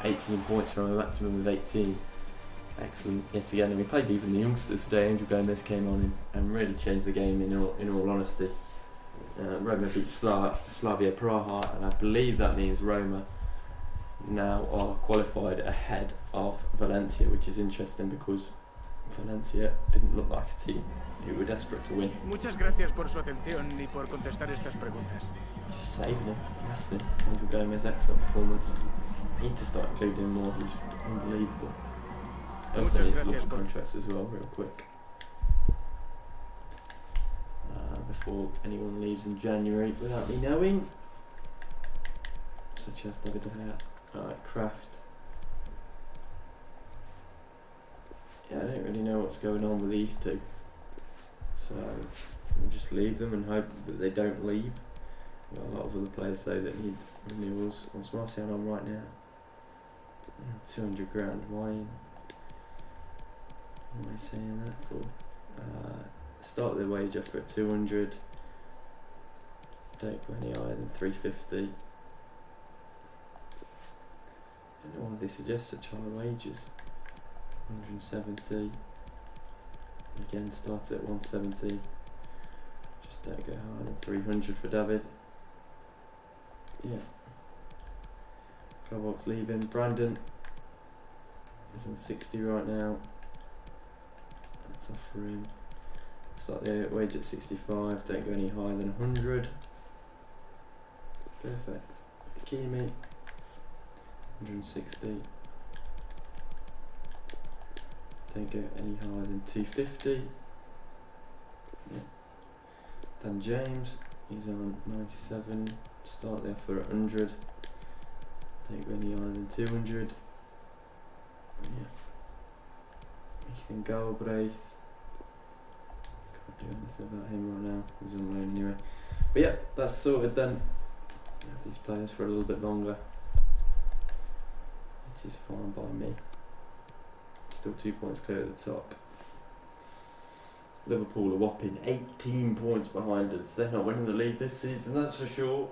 A: 18 points from a maximum of 18. Excellent yet again. And we played even the youngsters today. Angel Gomez came on and really changed the game in all honesty. Roma beat Slavia Praha, and I believe that means Roma now are qualified ahead of Valencia, which is interesting because Valencia didn't look like a team who were desperate to win.
H: Muchas gracias por su atención y por contestar estas preguntas.
A: Saving him, resting. Andrew Gomez, excellent performance. Need to start including him more, he's unbelievable. I also need to look at contracts as well, real quick. Before anyone leaves in January without me knowing. Such as David De Gea. Alright, Kraft. Yeah, I don't really know what's going on with these two. So, we'll just leave them and hope that they don't leave. We've got a lot of other players though that need renewals. What's Martial on right now? 200 grand. Why am I saying that for? Start their wage offer at 200. Don't go any higher than 350. I don't know why they suggest such high wages. 170. Again, start at 170. Just don't go higher than 300 for David. Yeah. Cobalt's leaving. Brandon is on 60 right now. That's off for him. Start the wage at 65. Don't go any higher than 100. Perfect. Hakimi. 160. Don't go any higher than 250. Yeah. Dan James, he's on 97. Start there for 100. Don't go any higher than 200. Yeah. Ethan Galbraith. Can't do anything about him right now. He's on loan anyway. But yeah, that's sorted then. Have these players for a little bit longer, which is fine by me. Still 2 points clear at the top. Liverpool are whopping 18 points behind us. They're not winning the league this season, that's for sure.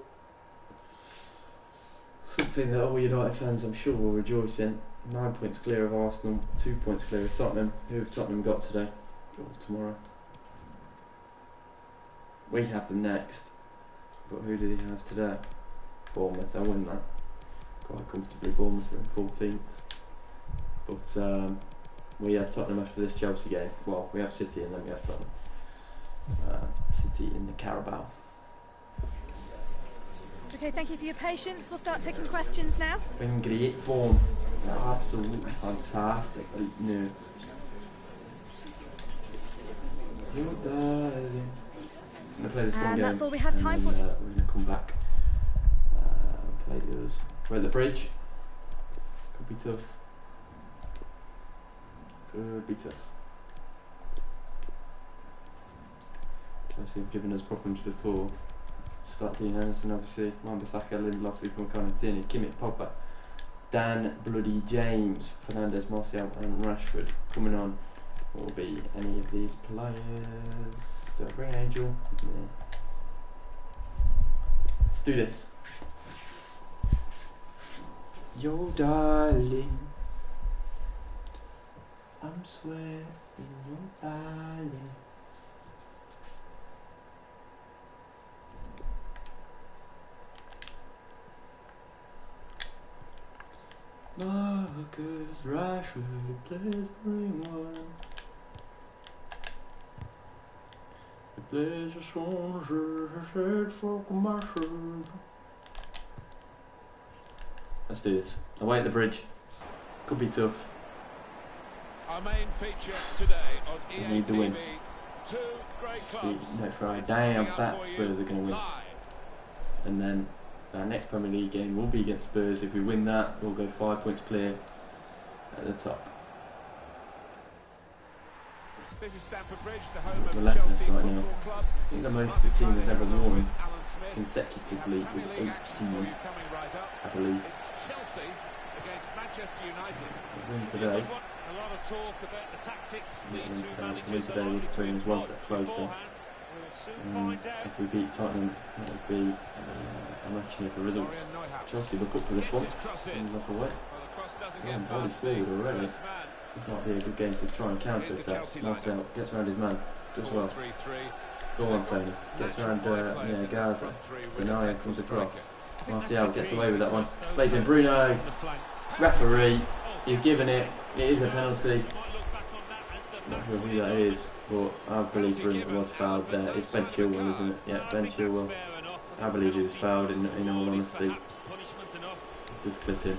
A: Something that all United fans, I'm sure, will rejoice in. 9 points clear of Arsenal, 2 points clear of Tottenham. Who have Tottenham got today? Or tomorrow? We have them next. But who do they have today? Bournemouth, they'll win that. Quite comfortably, Bournemouth are in 14th. But we have Tottenham after this Chelsea game. Well, we have City and then we have Tottenham. City in the Carabao.
E: Okay, thank you for your patience. We'll start taking questions now.
A: In great form. Absolutely fantastic. No. I'm going to play this one game.
E: And that's all we have time for.
A: We're going to come back. Play the others. We're at the bridge. Could be tough. Could be tough. Obviously, they've given us problems before. Start Dean Henderson, obviously. Wan-Bissaka, Lindelof, Upamecano, Tierney, Kimmich, Pogba, Dan Bloody James, Fernandes, Martial, and Rashford. Coming on will be any of these players. Do I bring Angel? Yeah. Let's do this. Yo, darling, I'm sweating, yo, darling. Marcus Rashford, please bring one. The place is on the for commercial. Let's do this. Away at the bridge. Could be tough.
F: Our main feature today on EA
A: We need to win.
F: Two great clubs.
A: No Friday. Damn fat Spurs are going to win. And then our next Premier League game will be against Spurs. If we win that, we'll go 5 points clear at the top.
F: This is Stamford Bridge, the home of
A: Relentless
F: Chelsea
A: right now.
F: Football Club.
A: I think the most the team has ever won consecutively was 18, I believe.
F: It's Chelsea against Manchester United.
A: We win today.
B: A lot of talk about the tactics
A: We
B: these
A: win
B: two
A: today.
B: managers
A: Win today would bring us one step closer. If we beat Tottenham, that would be a matching of the results. Chelsea look up for this one. Enough away. Body's forward already. This might be a good game to try and counter attack. Marcel gets around his man. Does well. Go on, Tony. Gets around Gaza. Denayer comes across. Martial gets away with that one. Plays in Bruno. Referee is giving it. It is a penalty. Not sure who that is, but I believe Bruno was fouled there. It's Ben Chilwell, isn't it? Yeah, Ben Chilwell. I believe he was fouled in all honesty. Just clip him.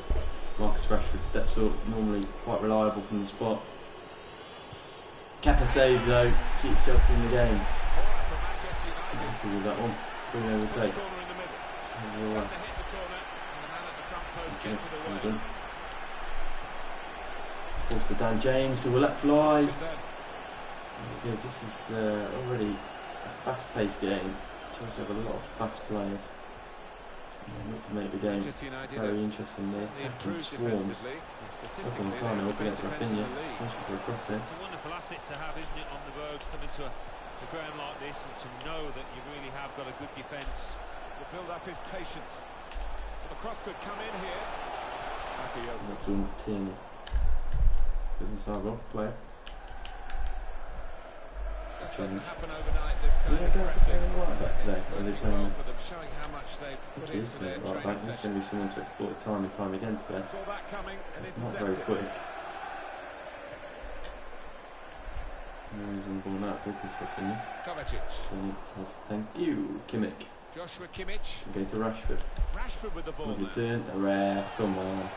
A: Marcus Rashford steps up, normally quite reliable from the spot. Kepa saves though, keeps Chelsea in the game. Happy with that one. Bruno will take. Well done. Forced to Dan James, who will let fly. Because this is already a fast-paced game. Chelsea have a lot of fast players. Need to make the game very interesting. They're attacking swarms. Up on Kano, up against Rafinha. Potential for a cross there.
B: It's a wonderful asset to have, isn't it, on the road, coming to a ground like this, and to know that you really have got a good defence.
F: The build-up is patient. The cross could come in here.
A: Tierney. Business Argo player.
F: Doesn't happen overnight, this kind of
A: guys are playing right back today. Are they playing
F: for them, showing how much they've put into their
A: right back? That's going to be someone to exploit time and time again today.
F: Saw that coming and
A: it's not very quick. He's on ball now, goes into Rafinha.
F: Kovacic.
A: Says thank you, Kimmich.
F: Joshua Kimmich.
A: Go to Rashford.
F: Rashford with the ball.
A: Lovely turn, a ref, come on.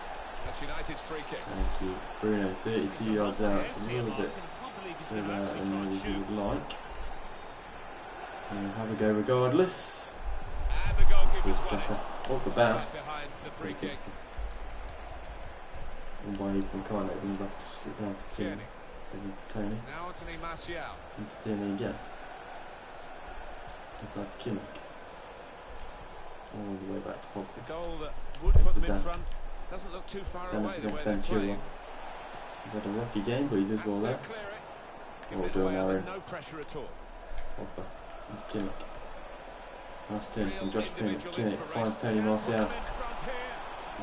F: That's United's free kick.
A: Thank you. Bruno, 32 yards out, it's a little bit further out than maybe he would like. And have a go regardless.
F: And the goalkeeper's won it.
A: Walk about.
F: Behind the free kick.
A: And by from Kano, we'll have to sit down for Tierney. Is it Tony?
F: Now Anthony Martial.
A: It's Tierney again. Inside to Kimmich. All the way back to Pogba.
F: The goal that would put them in front doesn't look too far away the way they're playing.
A: He's had a rocky game, but he does well there.
F: Well done, Aaron. No pressure at all.
A: Pogba. Into Kimmich. Nice turn from Josh Kimmich. Kimmich finds Tony Martial.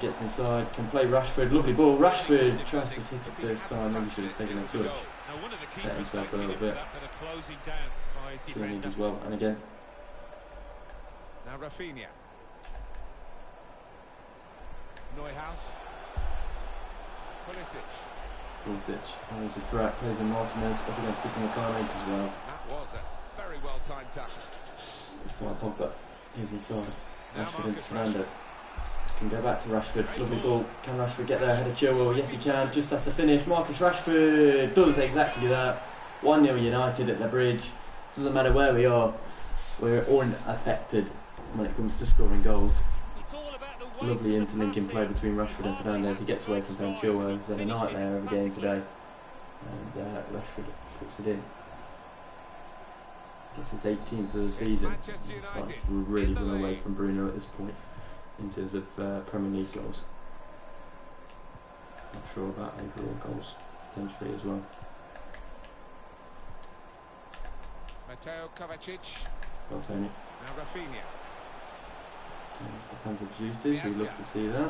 A: Gets inside, can play Rashford. Lovely ball. Rashford tries to hit it first time. Maybe should have taken a touch. Set himself a little bit. Tierney as well. And again.
F: Now Rafinha. Neuhaus. Pulisic.
A: Always a threat. Plays in Martinez up against Upamecano as well.
F: That was a very well timed tackle.
A: Before Pogba. He's inside. Rashford into Fernandes. Can go back to Rashford. Lovely ball. Can Rashford get there ahead of Chilwell? Yes, he can. Just has to finish. Marcus Rashford does exactly that. 1-0 United at the Bridge. Doesn't matter where we are. We're unaffected when it comes to scoring goals. Lovely interlinking play between Rashford and Fernandes. He gets away from Ben Chilwell. He's had a nightmare of a game today. And Rashford puts it in. Gets his 18th of the season. He's starting to really run away from Bruno at this point in terms of Premier League goals. Not sure about overall goals potentially as well.
F: Mateo Kovacic.
A: Well, Tony.
F: Now Rafinha.
A: His defensive duties, we love to see that.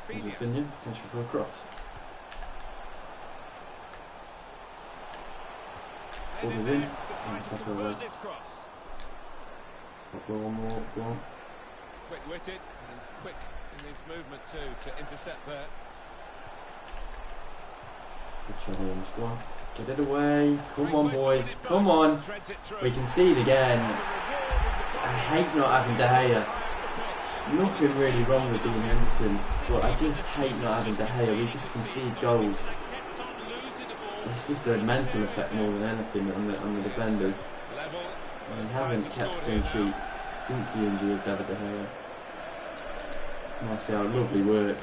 A: There's Rafinha, potential for a cross. Ball is in. Away. One more, go on.
F: Quick-witted and quick in his movement too to intercept there.
A: Good challenge, go on. Get it away. Come on, boys. Come on. We concede again. I hate not having De Gea. Nothing really wrong with Dean Henderson, but I just hate not having De Gea. We just concede goals. It's just a mental effect more than anything on the defenders. We haven't kept clean sheet since the injury of David De Gea. Martial, lovely work.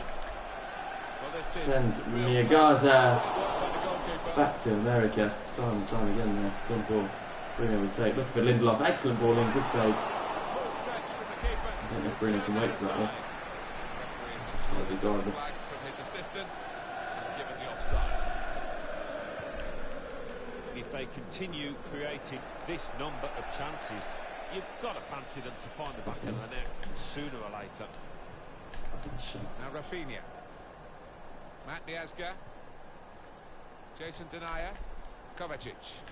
A: Sends Niagaza back to America. Time and time again there. Good ball. Bruno would take. Look for Lindelof. Excellent ball in. Good save. I don't know if Bruno can wait for that one. Regardless.
B: If they continue creating this number of chances, you've got to fancy them to find the back of the net sooner or later.
F: Now Rafinha. Matt Niazga. Jason Denayer. Kovacic.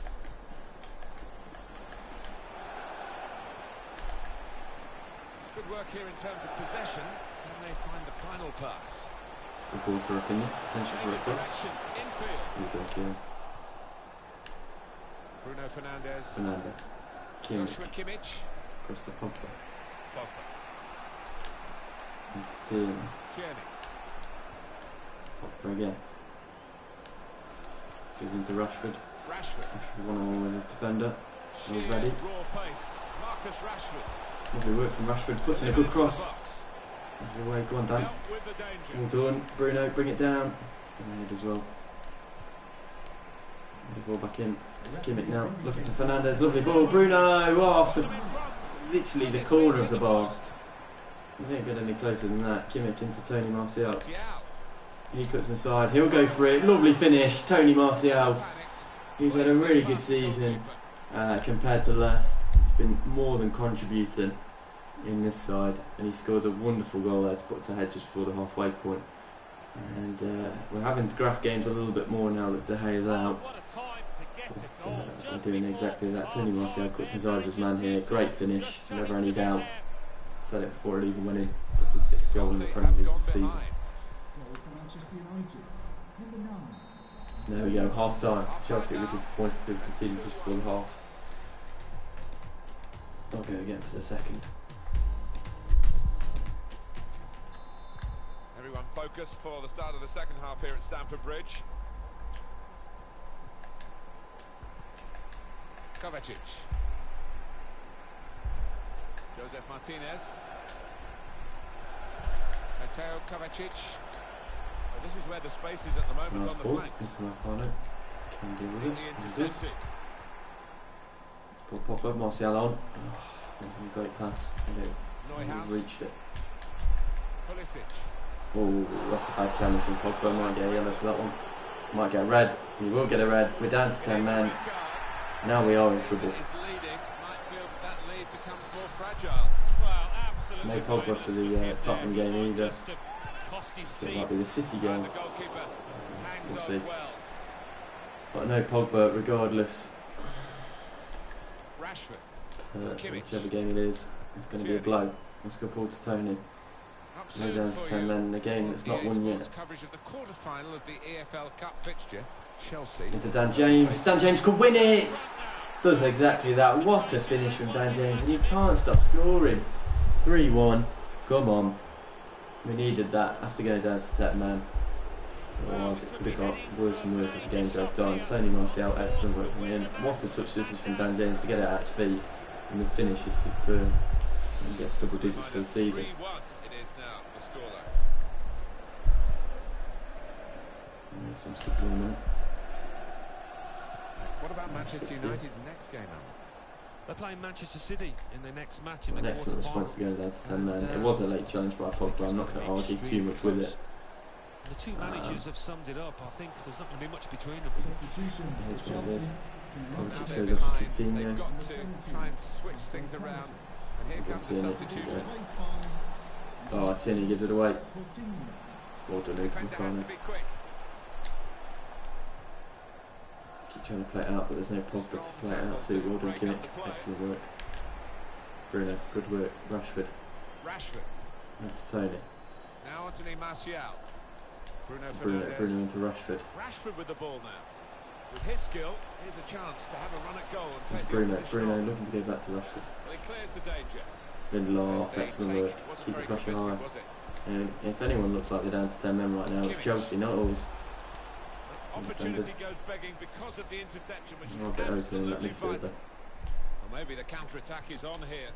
F: Good work here in terms of possession. Can they find the final pass?
A: Good ball to Rafinha, potential for a cross. Good kill.
F: Bruno Fernandes.
A: Kimmich.
F: Kimmich.
A: Across to Pogba. It's Tierney. Pogba again. Goes into Rashford. Rashford 1-on-1 with his defender. All ready.
F: Marcus Rashford.
A: Lovely work from Rashford. Puts in a good cross. Away. Go on, Dan. Well done. Bruno, bring it down. And as well. The ball back in. It's Kimmich now. Looking for Fernandes. Lovely ball. Bruno. Oh, after literally the corner of the bar. You don't get any closer than that. Kimmich into Tony Martial. He cuts inside. He'll go for it. Lovely finish. Tony Martial. He's had a really good season compared to last. He's been more than contributing in this side, and he scores a wonderful goal there to put us ahead just before the halfway point. And we're having to graph games a little bit more now that De Gea is out. But, we're doing exactly that. Tony Martial cuts inside of his man here. Great finish, never any doubt. Said it before it even went in. That's his 6th goal in the Premier League this season. There we go, half time. Chelsea were disappointed to have conceded just before the half. I'll go again for the second.
F: Everyone focused for the start of the second half here at Stamford Bridge. Kovacic. Joseph Martinez. Mateo Kovacic. Well, this is where the space is at the moment on the flanks.
A: Can deal with it. Let's put Pogba, Martial on. Oh, great pass. He reached it.
F: Pulisic.
A: Oh, that's a bad challenge from Pogba. Might get a yellow for that one. Might get a red. He will get a red. We're down to 10 men. Now we are in trouble. No Pogba for the Tottenham game either. So it might be the City game. We'll see. But no Pogba regardless. Whichever game it is, it's going to be a blow. Let's go ball to Tony. We're down to 10 men in a game that's not won yet. Into Dan James. Dan James could win it! Does exactly that. What a finish from Dan James, and he can't stop scoring. 3-1. Come on. We needed that after going down to 10 man. Otherwise it could have got worse and worse as the game dragged on. Tony Martial, excellent work from him. What a touch this is from Dan James to get it at his feet. And the finish is superb. And he gets double digits for the season. And some supplement.
F: What about Manchester United's next game, Alan?
B: They're playing Manchester City in their next match in the
A: an excellent response to going down to 10 men. It was a late challenge by Pogba. I'm not going to argue too much with it.
B: The two managers have summed it up. I think there's not going to be much between them.
A: Here's what it is. Kovacic goes off for Coutinho.
F: Try and switch things around. And here comes the substitution.
A: Oh, Tierney gives it away. Well done, from the corner. Keep trying to play it out, but there's no Pogba to play it out to. Well done, Kimmich. Excellent work. Bruno, good work. Rashford. That's Tony.
F: Now Anthony Martial.
A: Bruno into Rashford.
F: Rashford with the ball now. With his skill, here's a chance to have a run at goal and take
A: Bruno looking to go back to Rashford.
F: Well, he clears the danger.
A: Lindelof, excellent work. Keep the pressure high. And if anyone looks like they're down to 10 men right now, it's Chelsea, not always.
F: Opportunity goes begging because of the interception, which is
A: absolutely vital.
F: Well, maybe the counter-attack is on here.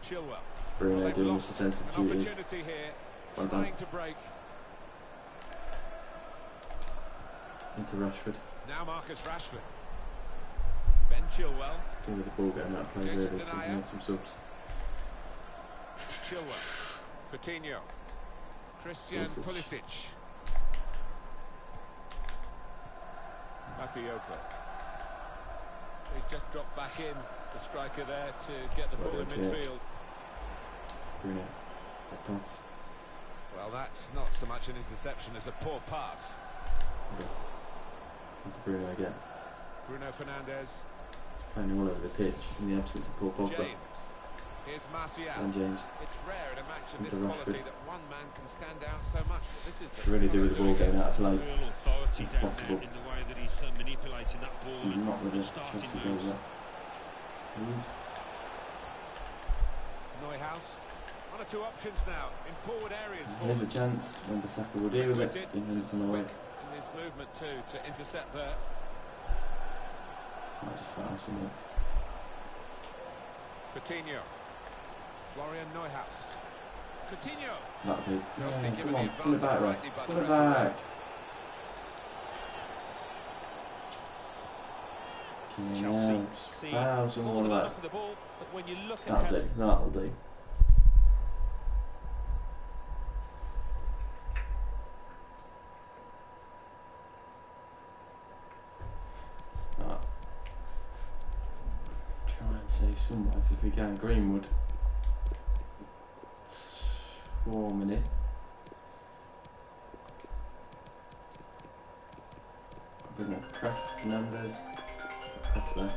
F: Chilwell.
A: Bruno doing his defensive duties.
F: Opportunity here.
A: Well
F: trying to break.
A: Into Rashford.
F: Now Marcus Rashford. Ben Chilwell.
A: Give me the ball going out play really, so we can have some subs.
F: Chilwell. Coutinho. Christian Pulisic. Bakayoko. He's just dropped back in, the striker there to get the ball in midfield.
A: Bruno. Good pass.
F: Well, that's not so much an interception as a poor pass.
A: Okay. Into Bruno again.
F: Bruno Fernandes.
A: Playing all over the pitch in the absence of Paul Pogba.
F: James. Here's Martial.
A: And James.
F: It's rare in a match of
A: Into
F: this quality
A: Rashford.
F: that one man can stand out so much. But this is
A: To really do with the ball going out of play.
B: Real authority
A: If
B: down
A: possible.
B: there in the way that he's manipulating that ball and
A: Not with it.
B: starting
A: Chelsea
B: moves.
A: goes there. Please.
F: Neuhaus. One or two options now in forward areas for
A: Here's a
F: them.
A: chance. When Bissaka will deal with it. Dean Henderson away.
F: In this movement too to intercept there.
A: Might just foul something.
F: Coutinho. Florian Neuhaus. Coutinho.
A: That'll do.
F: Chelsea
A: Yeah,
F: given
A: come on,
F: the
A: pull it back,
F: advantage
A: Ralph.
F: rightly by
A: Pull
F: the
A: it
F: referee.
A: back.
B: Chelsea
A: Yeah, just
B: see
A: foul some
B: more
A: more
B: than
A: of
B: enough
A: that.
B: of the ball, but when you look at
A: That'll
B: how
A: do. That'll do. Right. Try and save some lives if we can. Greenwood. Swarming it. Bring up Kraft, Fernandes. Up there.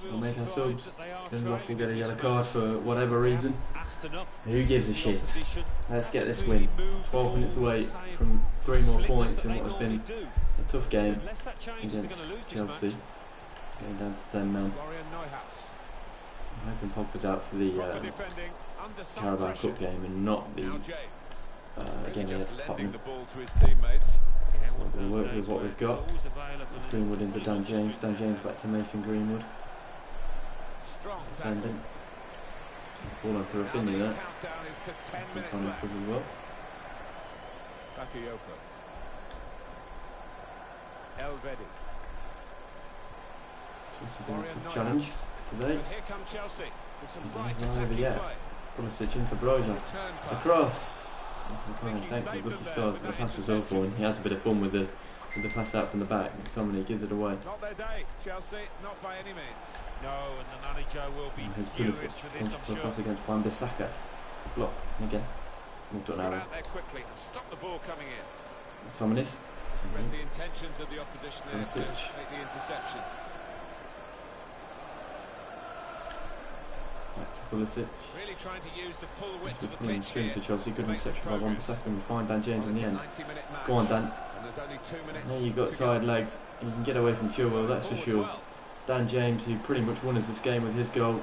A: We'll make our subs. Lindelof will get a yellow card for whatever reason. Who gives a shit? Let's get this win. 12 minutes away from 3 more points in what has been a tough game against Chelsea. Getting down to 10 men. I'm hoping Pogba's out for the Carabao Cup game and not the game against Tottenham. We'll work with what we've got. It's Greenwood into Dan James. Dan James back to Mason Greenwood. Defending. Ball onto Rafinha there. And as well. Just a very tough challenge today.
F: Here come Chelsea with some right
A: attacking play. Pulisic into Broja. Across. Thanks his lucky stars. The pass was over and he has a bit of fun with the pass out from the back. McTominay gives it away.
F: Not their day, Chelsea, not by any means.
B: No, and the manager will be
A: furious with this, I'm sure. Cross against Wan-Bissaka. Block again. Moved on out
F: there quickly and stop the ball coming in.
A: McTominay.
F: Read the intentions of the opposition there to make the interception.
A: Back to Pulisic.
F: Really trying to use the full width of the pitch here.
A: For Chelsea, good interception by Wan-Bissaka. We find Dan James in the end. Go on, Dan. Now you've got tired legs. You can get away from Chilwell, that's for sure. Dan James, who pretty much won us this game with his goal.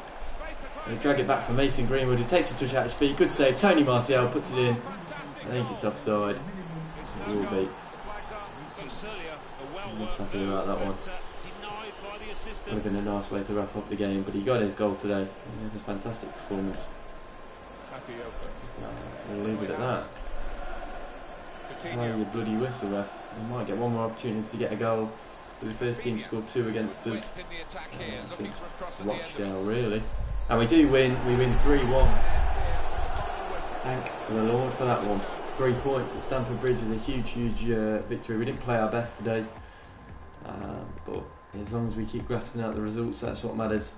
A: They drag it back for Mason Greenwood, who takes a touch out his feet. Good save. Tony Martial puts it in. I think it's offside. It will be. I'm not happy about that one. Would have been a nice way to wrap up the game, but he got his goal today. He had a fantastic performance. We'll leave it at that. Blow your bloody whistle, ref. We might get one more opportunity to get a goal. The first team scored 2 against us. Since Rochdale, really. And we do win. We win 3-1. Thank the Lord for that one. 3 points at Stamford Bridge is a huge, huge victory. We didn't play our best today, but as long as we keep grafting out the results, that's what matters.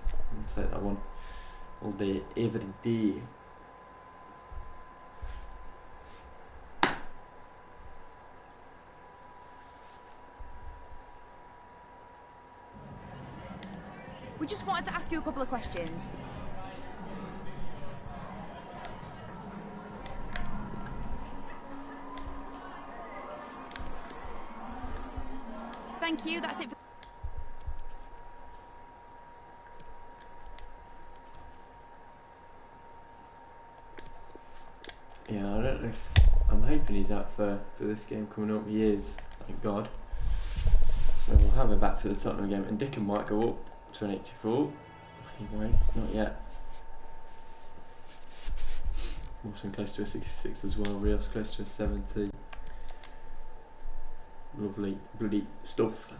A: I'll take that one all day, every day.
E: We just wanted to ask you a couple of questions. Thank you, that's it for...
A: Yeah, I don't know if... I'm hoping he's out for this game coming up. He is, thank God. So we'll have him back for the Tottenham game. And Dickon might go up to an 84. He won't, not yet. Wilson close to a 66 as well. Rios close to a 70. Lovely, bloody stuff.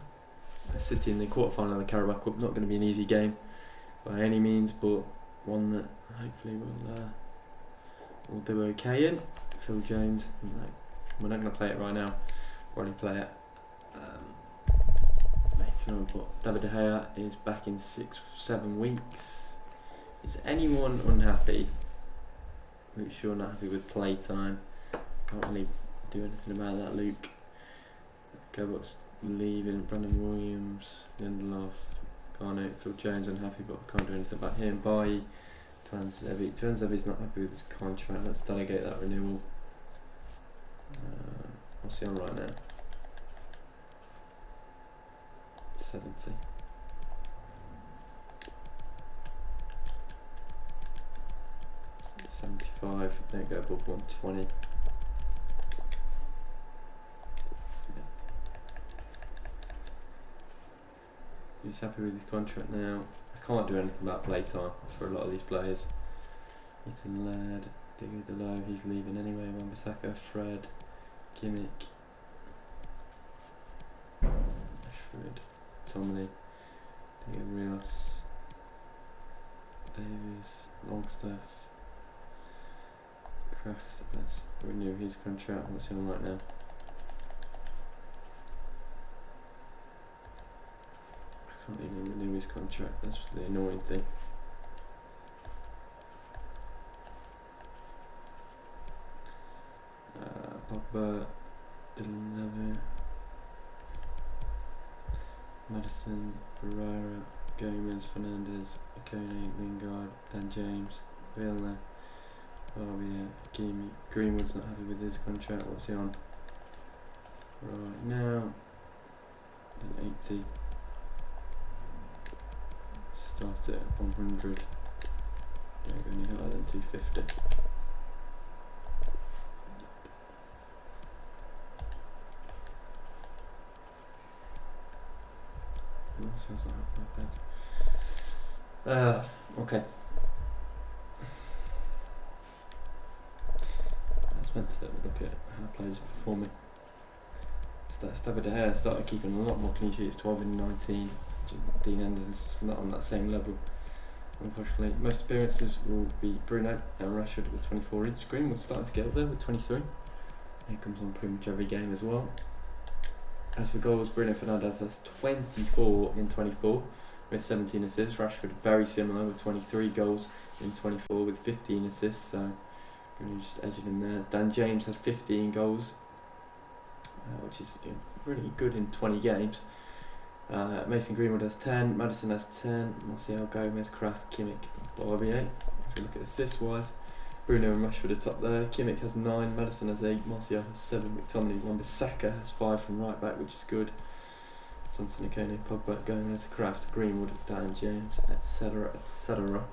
A: City in the quarterfinal of the Carabao Cup. Not going to be an easy game by any means, but one that hopefully we'll do okay in. Phil Jones. We're not going to play it right now. We'll only play it later on. But David De Gea is back in 6-7 weeks. Is anyone unhappy? Luke Shaw not happy with play time. Can't really do anything about that, Luke. Gabot's leaving. Brandon Williams, Lindelof, Garnett, Phil Jones unhappy, but I can't do anything about him. Bailly, Tuanzebe's not happy with his contract. Let's delegate that renewal. What's he on right now? 70. $75. Don't go above 120. He's happy with his contract now. I can't do anything about playtime for a lot of these players. Ethan Laird, Diego Dalot, he's leaving anyway. Wan-Bissaka, Fred, Kimmich, Ashford, Tomley, Diego Rios, Davies, Longstaff, Kraft. Let's renew his contract. What's he on right now? Can't even renew his contract. That's the annoying thing. Pogba, Dylan Levy, Maddison, Pereira, Gomez, Fernandez, Akone, Lingard, Dan James, Vilna, Barbia, Hakimi. Greenwood's not happy with his contract. What's he on? Right now, 80. Start it at 100. Don't go any higher than 250. Sounds like better. Okay. I was meant to look at how players are performing. David De Gea started keeping a lot more clean sheets, 12 in 19. Dean Anderson's just not on that same level, unfortunately. Most appearances will be Bruno and Rashford with 24 each. Greenwood starting to get up there with 23. He comes on pretty much every game as well. As for goals, Bruno Fernandes has 24 in 24 with 17 assists. Rashford very similar with 23 goals in 24 with 15 assists, so Bruno just edging him there. Dan James has 15 goals, which is really good in 20 games. Mason Greenwood has 10, Maddison has 10, Martial, Gomez, Kraft, Kimmich, Barbier. If we look at assists wise, Bruno and Rashford are top there. Kimmich has 9, Maddison has 8, Martial has 7, McTominay 1, Bissaka has 5 from right back, which is good. Johnson, Akone, Pogba, Gomez, Kraft, Greenwood, Dan James, etc, etc.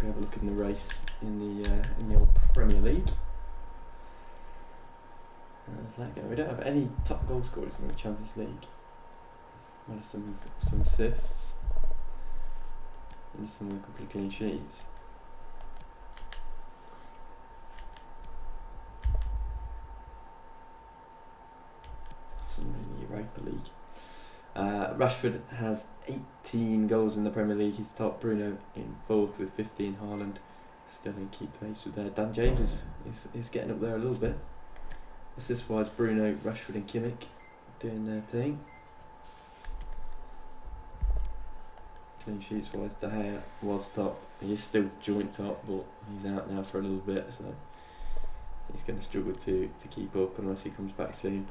A: We have a look in the race in the old Premier League. How's that go? We don't have any top goal scorers in the Champions League. Well, some assists. Maybe some with a couple of clean sheets. Some in the Europa League. Rashford has 18 goals in the Premier League. He's top. Bruno in 4th with 15. Haaland still in key place with there. Dan James is getting up there a little bit. Assist wise, Bruno, Rashford and Kimmich doing their thing. Clean sheets wise, De Gea was top. He is still joint top, but he's out now for a little bit, so he's going to struggle to keep up unless he comes back soon.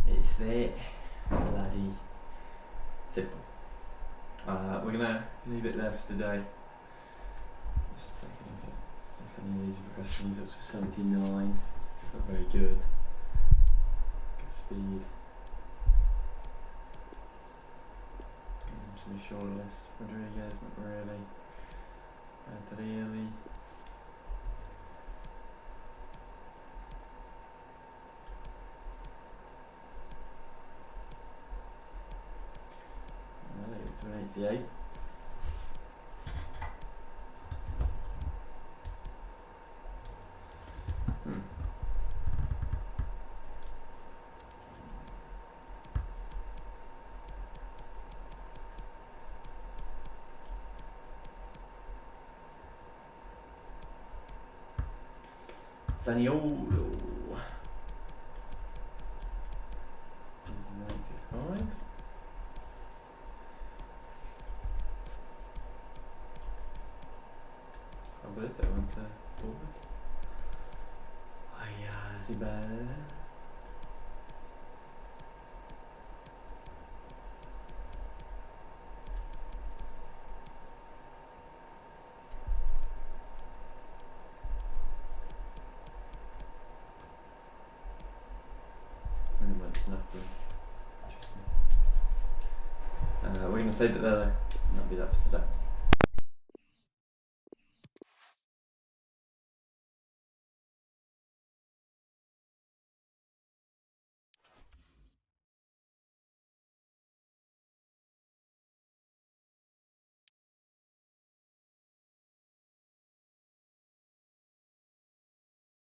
A: It's that bloody simple. We're gonna leave it there for today. Just taking a look if any of these are progressing. He's up to 79. It's not very good. Good speed. Into the short list. Rodriguez, not really. Adrieli. To an 88. Zaniolo. This is 85. Alberto went to forward. Zibel. And went to Napoli. Interesting. We're going to save it there though. And that'll be that for today.